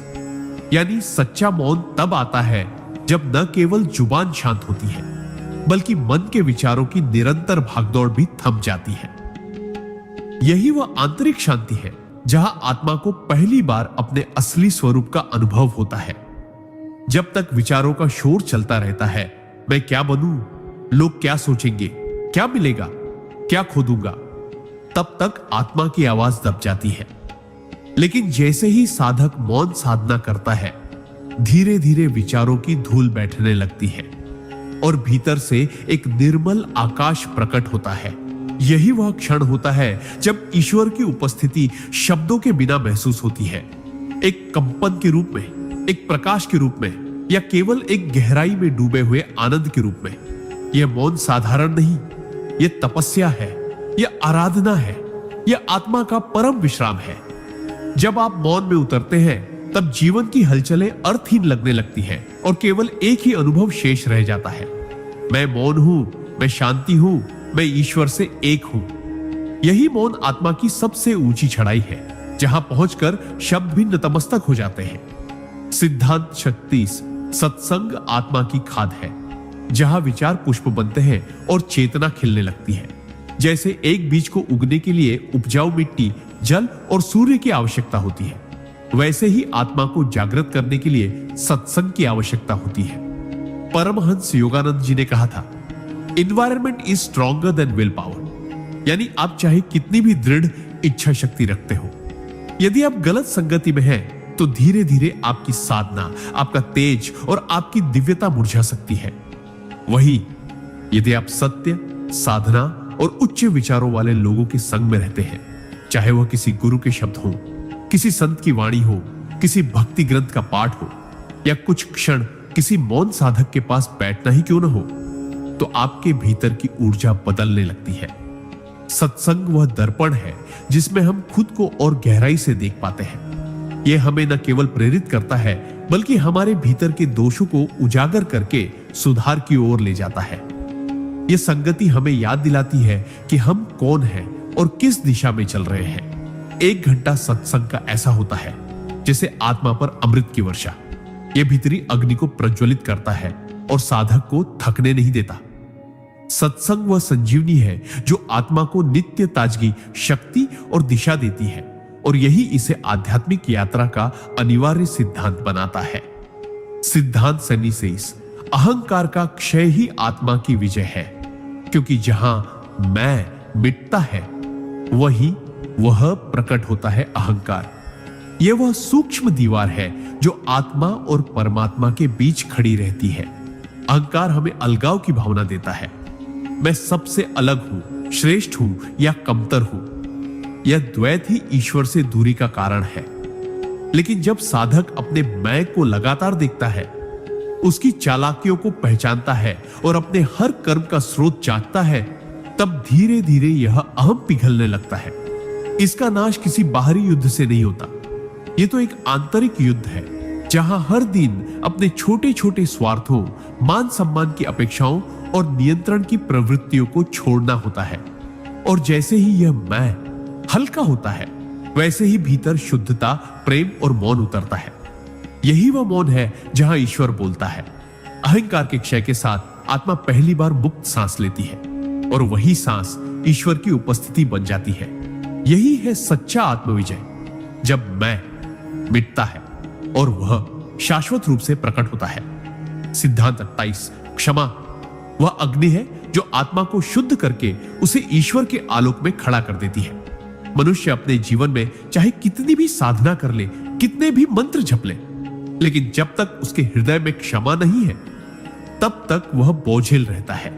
यानी सच्चा मौन तब आता है जब न केवल जुबान शांत होती है, बल्कि मन के विचारों की निरंतर भागदौड़ भी थम जाती है। यही वह आंतरिक शांति है जहां आत्मा को पहली बार अपने असली स्वरूप का अनुभव होता है। जब तक विचारों का शोर चलता रहता है, मैं क्या बनूं, लोग क्या सोचेंगे, क्या मिलेगा, क्या खो दूंगा, तब तक आत्मा की आवाज दब जाती है। लेकिन जैसे ही साधक मौन साधना करता है, धीरे धीरे विचारों की धूल बैठने लगती है और भीतर से एक निर्मल आकाश प्रकट होता है। यही वह क्षण होता है जब ईश्वर की उपस्थिति शब्दों के बिना महसूस होती है, एक कंपन के रूप में, एक प्रकाश के रूप में, या केवल एक गहराई में डूबे हुए आनंद के रूप में। यह मौन साधारण नहीं, यह तपस्या है, यह आराधना है, यह आत्मा का परम विश्राम है। जब आप मौन में उतरते हैं, तब जीवन की हलचलें अर्थहीन लगने लगती हैं और केवल एक ही अनुभव शेष रह जाता है, मैं मौन हूं, मैं शांति हूं, मैं ईश्वर से एक हूं। यही मौन आत्मा की सबसे ऊंची चढ़ाई है, जहां पहुंचकर शब्द भी नतमस्तक हो जाते हैं। सिद्धांत 36। सत्संग आत्मा की खाद है, जहां विचार पुष्प बनते हैं और चेतना खिलने लगती है। जैसे एक बीज को उगने के लिए उपजाऊ मिट्टी, जल और सूर्य की आवश्यकता होती है, वैसे ही आत्मा को जागृत करने के लिए सत्संग की आवश्यकता होती है। परमहंस योगानंद जी ने कहा था, environment is stronger than will power. यानी आप चाहे कितनी भी दृढ़ इच्छा शक्ति रखते हो, यदि आप गलत संगति में हैं, तो धीरे धीरे आपकी साधना, आपका तेज और आपकी दिव्यता मुरझा सकती है। वही यदि आप सत्य, साधना और उच्च विचारों वाले लोगों के संग में रहते हैं, चाहे वह किसी गुरु के शब्द हो, किसी संत की वाणी हो, किसी भक्ति ग्रंथ का पाठ हो, या कुछ क्षण किसी मौन साधक के पास बैठना ही क्यों न हो, तो आपके भीतर की ऊर्जा बदलने लगती है। सत्संग वह दर्पण है जिसमें हम खुद को और गहराई से देख पाते हैं। यह हमें न केवल प्रेरित करता है, बल्कि हमारे भीतर के दोषों को उजागर करके सुधार की ओर ले जाता है। यह संगति हमें याद दिलाती है कि हम कौन हैं और किस दिशा में चल रहे हैं। 1 घंटा सत्संग का ऐसा होता है जैसे आत्मा पर अमृत की वर्षा। यह भीतरी अग्नि को प्रज्वलित करता है और साधक को थकने नहीं देता। सत्संग वह संजीवनी है जो आत्मा को नित्य ताजगी, शक्ति और दिशा देती है। और यही इसे आध्यात्मिक यात्रा का अनिवार्य सिद्धांत बनाता है। सिद्धांत सनी से इस अहंकार का क्षय ही आत्मा की विजय है, क्योंकि जहां मैं मिटता है वही वह प्रकट होता है अहंकार। यह वह सूक्ष्म दीवार है जो आत्मा और परमात्मा के बीच खड़ी रहती है। अहंकार हमें अलगाव की भावना देता है। मैं सबसे अलग हूं, श्रेष्ठ हूं या कमतर हूं। यह द्वैत ही ईश्वर से दूरी का कारण है। लेकिन जब साधक अपने मैं को लगातार देखता है, उसकी चालाकियों को पहचानता है और अपने हर कर्म का स्रोत जांचता है, तब धीरे धीरे यह अहम पिघलने लगता है। इसका नाश किसी बाहरी युद्ध से नहीं होता। यह तो एक आंतरिक युद्ध है, जहां हर दिन अपने छोटे छोटे स्वार्थों, मान सम्मान की अपेक्षाओं और नियंत्रण की प्रवृत्तियों को छोड़ना होता है। और जैसे ही यह मैं हल्का होता है, वैसे ही भीतर शुद्धता, प्रेम और मौन उतरता है। यही वह मौन है जहां ईश्वर बोलता है। अहंकार के क्षय के साथ आत्मा पहली बार मुक्त सांस लेती है, और वही सांस ईश्वर की उपस्थिति बन जाती है। यही है सच्चा आत्मविजय, जब मैं मिटता है और वह शाश्वत रूप से प्रकट होता है। सिद्धांत 28। क्षमा वह अग्नि है जो आत्मा को शुद्ध करके उसे ईश्वर के आलोक में खड़ा कर देती है। मनुष्य अपने जीवन में चाहे कितनी भी साधना कर ले, कितने भी मंत्र जप ले, लेकिन जब तक उसके हृदय में क्षमा नहीं है, तब तक वह बोझिल रहता है।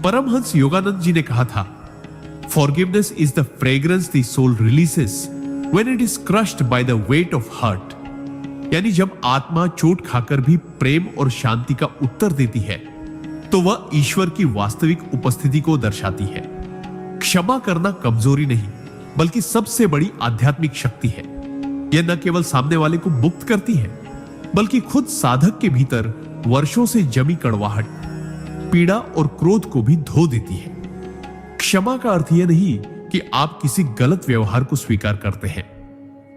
परमहंस योगानंद जी ने कहा था, Forgiveness is the fragrance the soul releases when it is crushed by the weight of hurt। यानी जब आत्मा चोट खाकर भी प्रेम और शांति का उत्तर देती है, तो वह ईश्वर की वास्तविक उपस्थिति को दर्शाती है। क्षमा करना कमजोरी नहीं, बल्कि सबसे बड़ी आध्यात्मिक शक्ति है। यह न केवल सामने वाले को मुक्त करती है, बल्कि खुद साधक के भीतर वर्षों से जमी कड़वाहट, पीड़ा और क्रोध को भी धो देती है। क्षमा का अर्थ यह नहीं कि आप किसी गलत व्यवहार को स्वीकार करते हैं,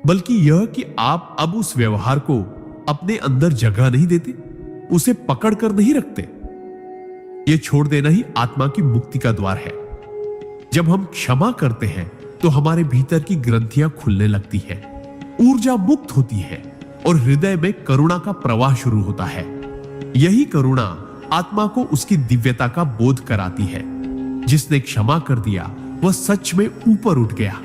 बल्कि यह कि आप अब उस व्यवहार को अपने अंदर जगह नहीं देते, उसे पकड़ कर नहीं रखते। यह छोड़ देना ही आत्मा की मुक्ति का द्वार है। जब हम क्षमा करते हैं, तो हमारे भीतर की ग्रंथियां खुलने लगती है, ऊर्जा मुक्त होती है और हृदय में करुणा का प्रवाह शुरू होता है। यही करुणा आत्मा को उसकी दिव्यता का बोध कराती है। जिसने क्षमा कर दिया, वह सच में ऊपर उठ गया,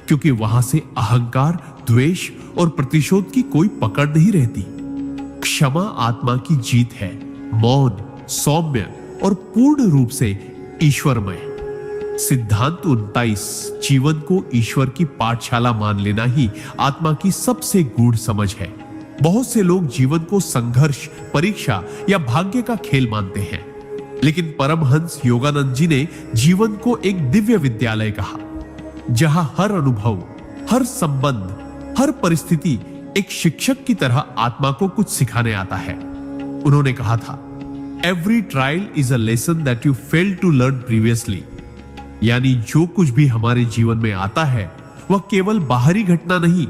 क्योंकि वहां से अहंकार, द्वेष और प्रतिशोध की कोई पकड़ नहीं रहती। क्षमा आत्मा की जीत है, मौन, सौम्य और पूर्ण रूप से ईश्वरमय। सिद्धांत 29। जीवन को ईश्वर की पाठशाला मान लेना ही आत्मा की सबसे गूढ़ समझ है। बहुत से लोग जीवन को संघर्ष, परीक्षा या भाग्य का खेल मानते हैं, लेकिन परमहंस योगानंद जी ने जीवन को एक दिव्य विद्यालय कहा, जहां हर अनुभव, हर संबंध, हर परिस्थिति एक शिक्षक की तरह आत्मा को कुछ सिखाने आता है। उन्होंने कहा था, every trial is a lesson that you failed to learn previously. यानी जो कुछ भी हमारे जीवन में आता है, वह केवल बाहरी घटना नहीं,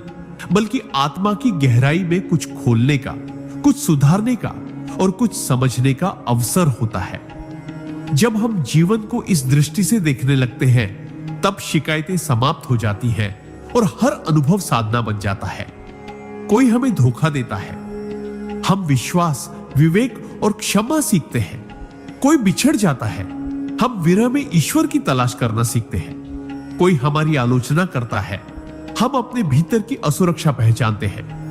बल्कि आत्मा की गहराई में कुछ खोलने का, कुछ सुधारने का और कुछ समझने का अवसर होता है। जब हम जीवन को इस दृष्टि से देखने लगते हैं, तब शिकायतें समाप्त हो जाती हैं और हर अनुभव साधना बन जाता है। कोई हमें धोखा देता है, हम विश्वास, विवेक और क्षमा सीखते हैं। कोई बिछड़ जाता है, हम विरह में ईश्वर की तलाश करना सीखते हैं। कोई हमारी आलोचना करता है, हम अपने भीतर की असुरक्षा पहचानते हैं।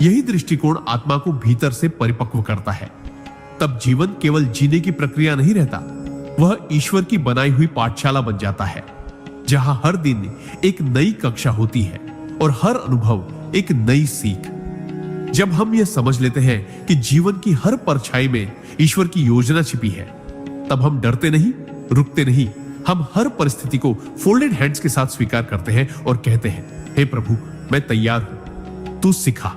यही दृष्टिकोण आत्मा को भीतर से परिपक्व करता है। तब जीवन केवल जीने की प्रक्रिया नहीं रहता, वह ईश्वर की बनाई हुई पाठशाला बन जाता है, जहां हर दिन एक नई कक्षा होती है और हर अनुभव एक नई सीख। जब हम यह समझ लेते हैं कि जीवन की हर परछाई में ईश्वर की योजना छिपी है, तब हम डरते नहीं, रुकते नहीं। हम हर परिस्थिति को फोल्डेड हैंड्स के साथ स्वीकार करते हैं और कहते हैं, हे प्रभु, मैं तैयार हूं, तू सिखा।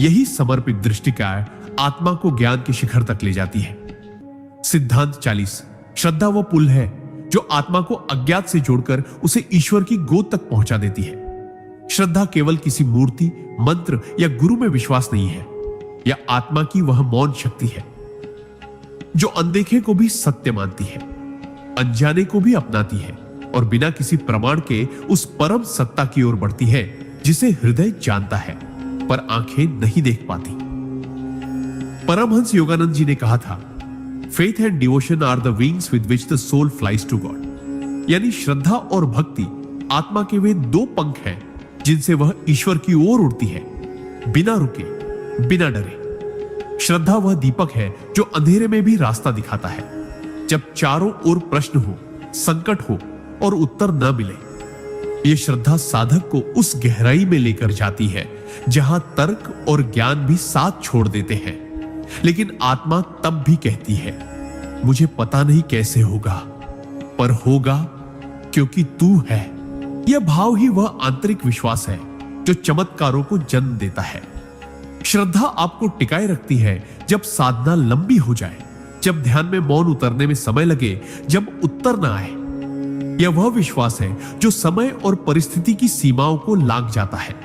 यही समर्पित दृष्टिका आत्मा को ज्ञान के शिखर तक ले जाती है। सिद्धांत 40। श्रद्धा वो पुल है जो आत्मा को अज्ञात से जोड़कर उसे ईश्वर की गोद तक पहुंचा देती है। श्रद्धा केवल किसी मूर्ति, मंत्र या गुरु में विश्वास नहीं है। यह आत्मा की वह मौन शक्ति है जो अनदेखे को भी सत्य मानती है, अनजाने को भी अपनाती है और बिना किसी प्रमाण के उस परम सत्ता की ओर बढ़ती है जिसे हृदय जानता है पर आंखें नहीं देख पाती। परमहंस योगानंद जी ने कहा था, faith and devotion are the wings with which the soul flies to God. यानी श्रद्धा और भक्ति आत्मा के वे दो पंख हैं जिनसे वह ईश्वर की ओर उड़ती है, बिना रुके, बिना डरे। श्रद्धा वह दीपक है जो अंधेरे में भी रास्ता दिखाता है। जब चारों ओर प्रश्न हो, संकट हो और उत्तर न मिले, यह श्रद्धा साधक को उस गहराई में लेकर जाती है जहां तर्क और ज्ञान भी साथ छोड़ देते हैं। लेकिन आत्मा तब भी कहती है, मुझे पता नहीं कैसे होगा, पर होगा क्योंकि तू है। यह भाव ही वह आंतरिक विश्वास है जो चमत्कारों को जन्म देता है। श्रद्धा आपको टिकाए रखती है जब साधना लंबी हो जाए, जब ध्यान में मौन उतरने में समय लगे, जब उत्तर ना आए। यह वह विश्वास है जो समय और परिस्थिति की सीमाओं को लांघ जाता है।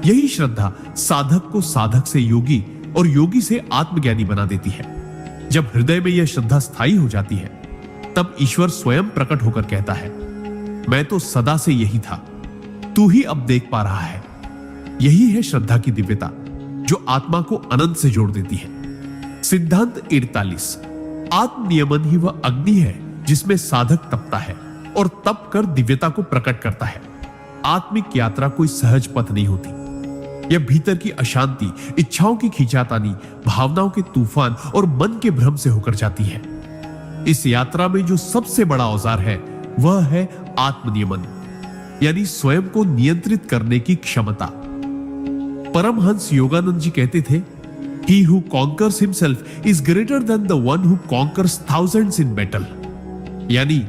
यही श्रद्धा साधक को साधक से योगी और योगी से आत्मज्ञानी बना देती है। जब हृदय में यह श्रद्धा स्थायी हो जाती है, तब ईश्वर स्वयं प्रकट होकर कहता है, मैं तो सदा से यही था, तू ही अब देख पा रहा है। यही है श्रद्धा की दिव्यता जो आत्मा को अनंत से जोड़ देती है। सिद्धांत 48। आत्म नियमन ही वह अग्नि है जिसमें साधक तपता है और तप कर दिव्यता को प्रकट करता है। आत्मिक यात्रा कोई सहज पथ नहीं होती। यह भीतर की अशांति, इच्छाओं की खींचातानी, भावनाओं के तूफान और मन के भ्रम से होकर जाती है। इस यात्रा में जो सबसे बड़ा औजार है वह है आत्मनियमन, यानी स्वयं को नियंत्रित करने की क्षमता। परमहंस योगानंद जी कहते थे, He who conquers himself is greater than the one who conquers thousands in battle। यानी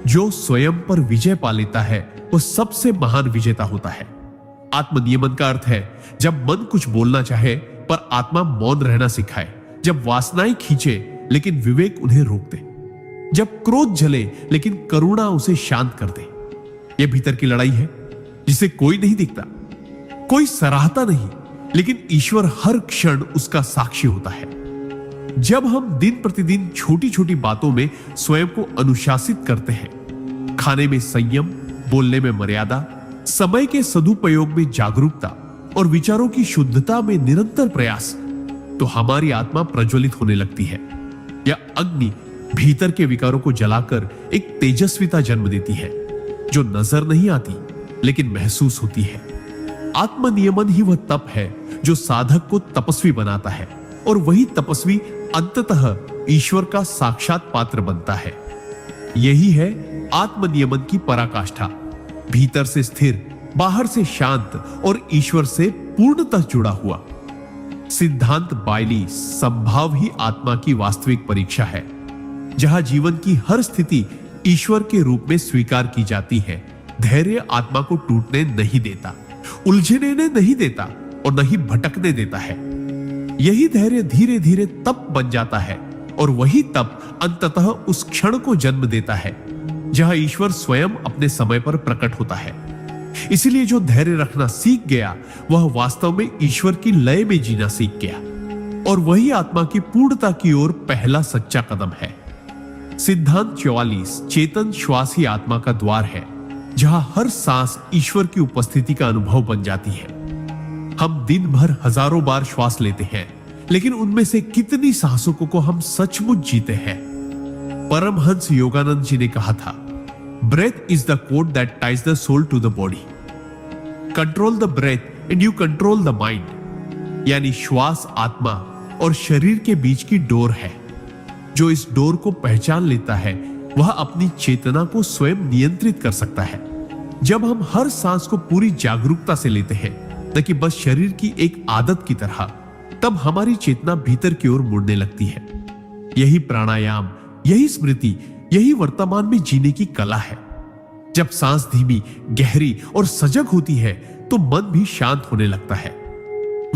जो स्वयं पर विजय पा लेता है वह सबसे महान विजेता होता है। आत्मनियमन का अर्थ है जब मन कुछ बोलना चाहे पर आत्मा मौन रहना सिखाए, जब वासनाएं खींचे लेकिन विवेक उन्हें रोक दे, जब क्रोध जले लेकिन करुणा उसे शांत कर दे। यह भीतर की लड़ाई है जिसे कोई नहीं दिखता, कोई सराहता नहीं, लेकिन ईश्वर हर क्षण उसका साक्षी होता है। जब हम दिन प्रतिदिन छोटी छोटी बातों में स्वयं को अनुशासित करते हैं, खाने में संयम, बोलने में मर्यादा, समय के सदुपयोग में जागरूकता और विचारों की शुद्धता में निरंतर प्रयास, तो हमारी आत्मा प्रज्वलित होने लगती है। यह अग्नि भीतर के विकारों को जलाकर एक तेजस्विता जन्म देती है जो नजर नहीं आती लेकिन महसूस होती है। आत्मनियमन ही वह तप है जो साधक को तपस्वी बनाता है और वही तपस्वी अंततः ईश्वर का साक्षात पात्र बनता है। यही है आत्मनियमन की पराकाष्ठा, भीतर से स्थिर, बाहर से शांत और ईश्वर से पूर्णतः जुड़ा हुआ। सिद्धांत बायली संभाव ही आत्मा की वास्तविक परीक्षा है, जहां जीवन की हर स्थिति ईश्वर के रूप में स्वीकार की जाती है। धैर्य आत्मा को टूटने नहीं देता, उलझने नहीं देता और न ही भटकने देता है। यही धैर्य धीरे धीरे तप बन जाता है और वही तप अंततः उस क्षण को जन्म देता है जहां ईश्वर स्वयं अपने समय पर प्रकट होता है। इसलिए जो धैर्य रखना सीख गया वह वास्तव में ईश्वर की लय में जीना सीख गया और वही आत्मा की पूर्णता की ओर पहला सच्चा कदम है। सिद्धांत 44। चेतन श्वास ही आत्मा का द्वार है, जहां हर सांस ईश्वर की उपस्थिति का अनुभव बन जाती है। हम दिन भर हजारों बार श्वास लेते हैं, लेकिन उनमें से कितनी सांसों को हम सचमुच जीते हैं। परमहंस योगानंद जी ने कहा था, breath is the cord that ties the soul to the body. Control the breath and you control the mind. यानी श्वास आत्मा और शरीर के बीच की डोर है। जो इस डोर को पहचान लेता है वह अपनी चेतना को स्वयं नियंत्रित कर सकता है। जब हम हर सांस को पूरी जागरूकता से लेते हैं, न कि बस शरीर की एक आदत की तरह, तब हमारी चेतना भीतर की ओर मुड़ने लगती है। यही प्राणायाम, यही स्मृति, यही वर्तमान में जीने की कला है। जब सांस धीमी, गहरी और सजग होती है तो मन भी शांत होने लगता है।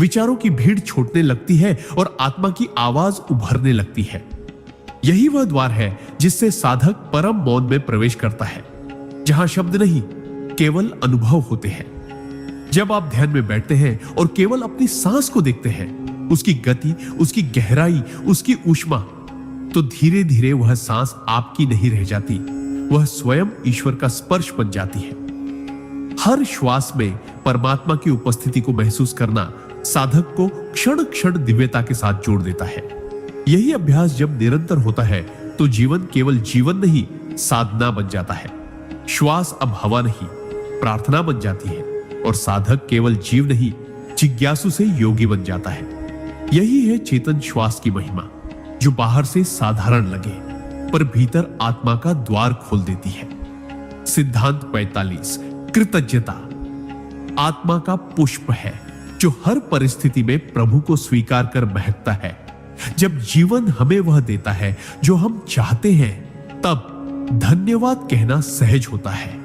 विचारों की भीड़ छूटने लगती है और आत्मा की आवाज उभरने लगती है। यही वह द्वार है जिससे साधक परम मौन में प्रवेश करता है, जहां शब्द नहीं, केवल अनुभव होते हैं। जब आप ध्यान में बैठते हैं और केवल अपनी सांस को देखते हैं, उसकी गति, उसकी गहराई, उसकी ऊष्मा, तो धीरे धीरे वह सांस आपकी नहीं रह जाती, वह स्वयं ईश्वर का स्पर्श बन जाती है। हर श्वास में परमात्मा की उपस्थिति को महसूस करना साधक को क्षण क्षण दिव्यता के साथ जोड़ देता है। यही अभ्यास जब निरंतर होता है तो जीवन केवल जीवन नहीं, साधना बन जाता है। श्वास अब हवा नहीं, प्रार्थना बन जाती है और साधक केवल जीव नहीं, जिज्ञासु से योगी बन जाता है। यही है चेतन श्वास की महिमा, जो बाहर से साधारण लगे पर भीतर आत्मा का द्वार खोल देती है। सिद्धांत 45। कृतज्ञता आत्मा का पुष्प है जो हर परिस्थिति में प्रभु को स्वीकार कर महकता है। जब जीवन हमें वह देता है जो हम चाहते हैं, तब धन्यवाद कहना सहज होता है।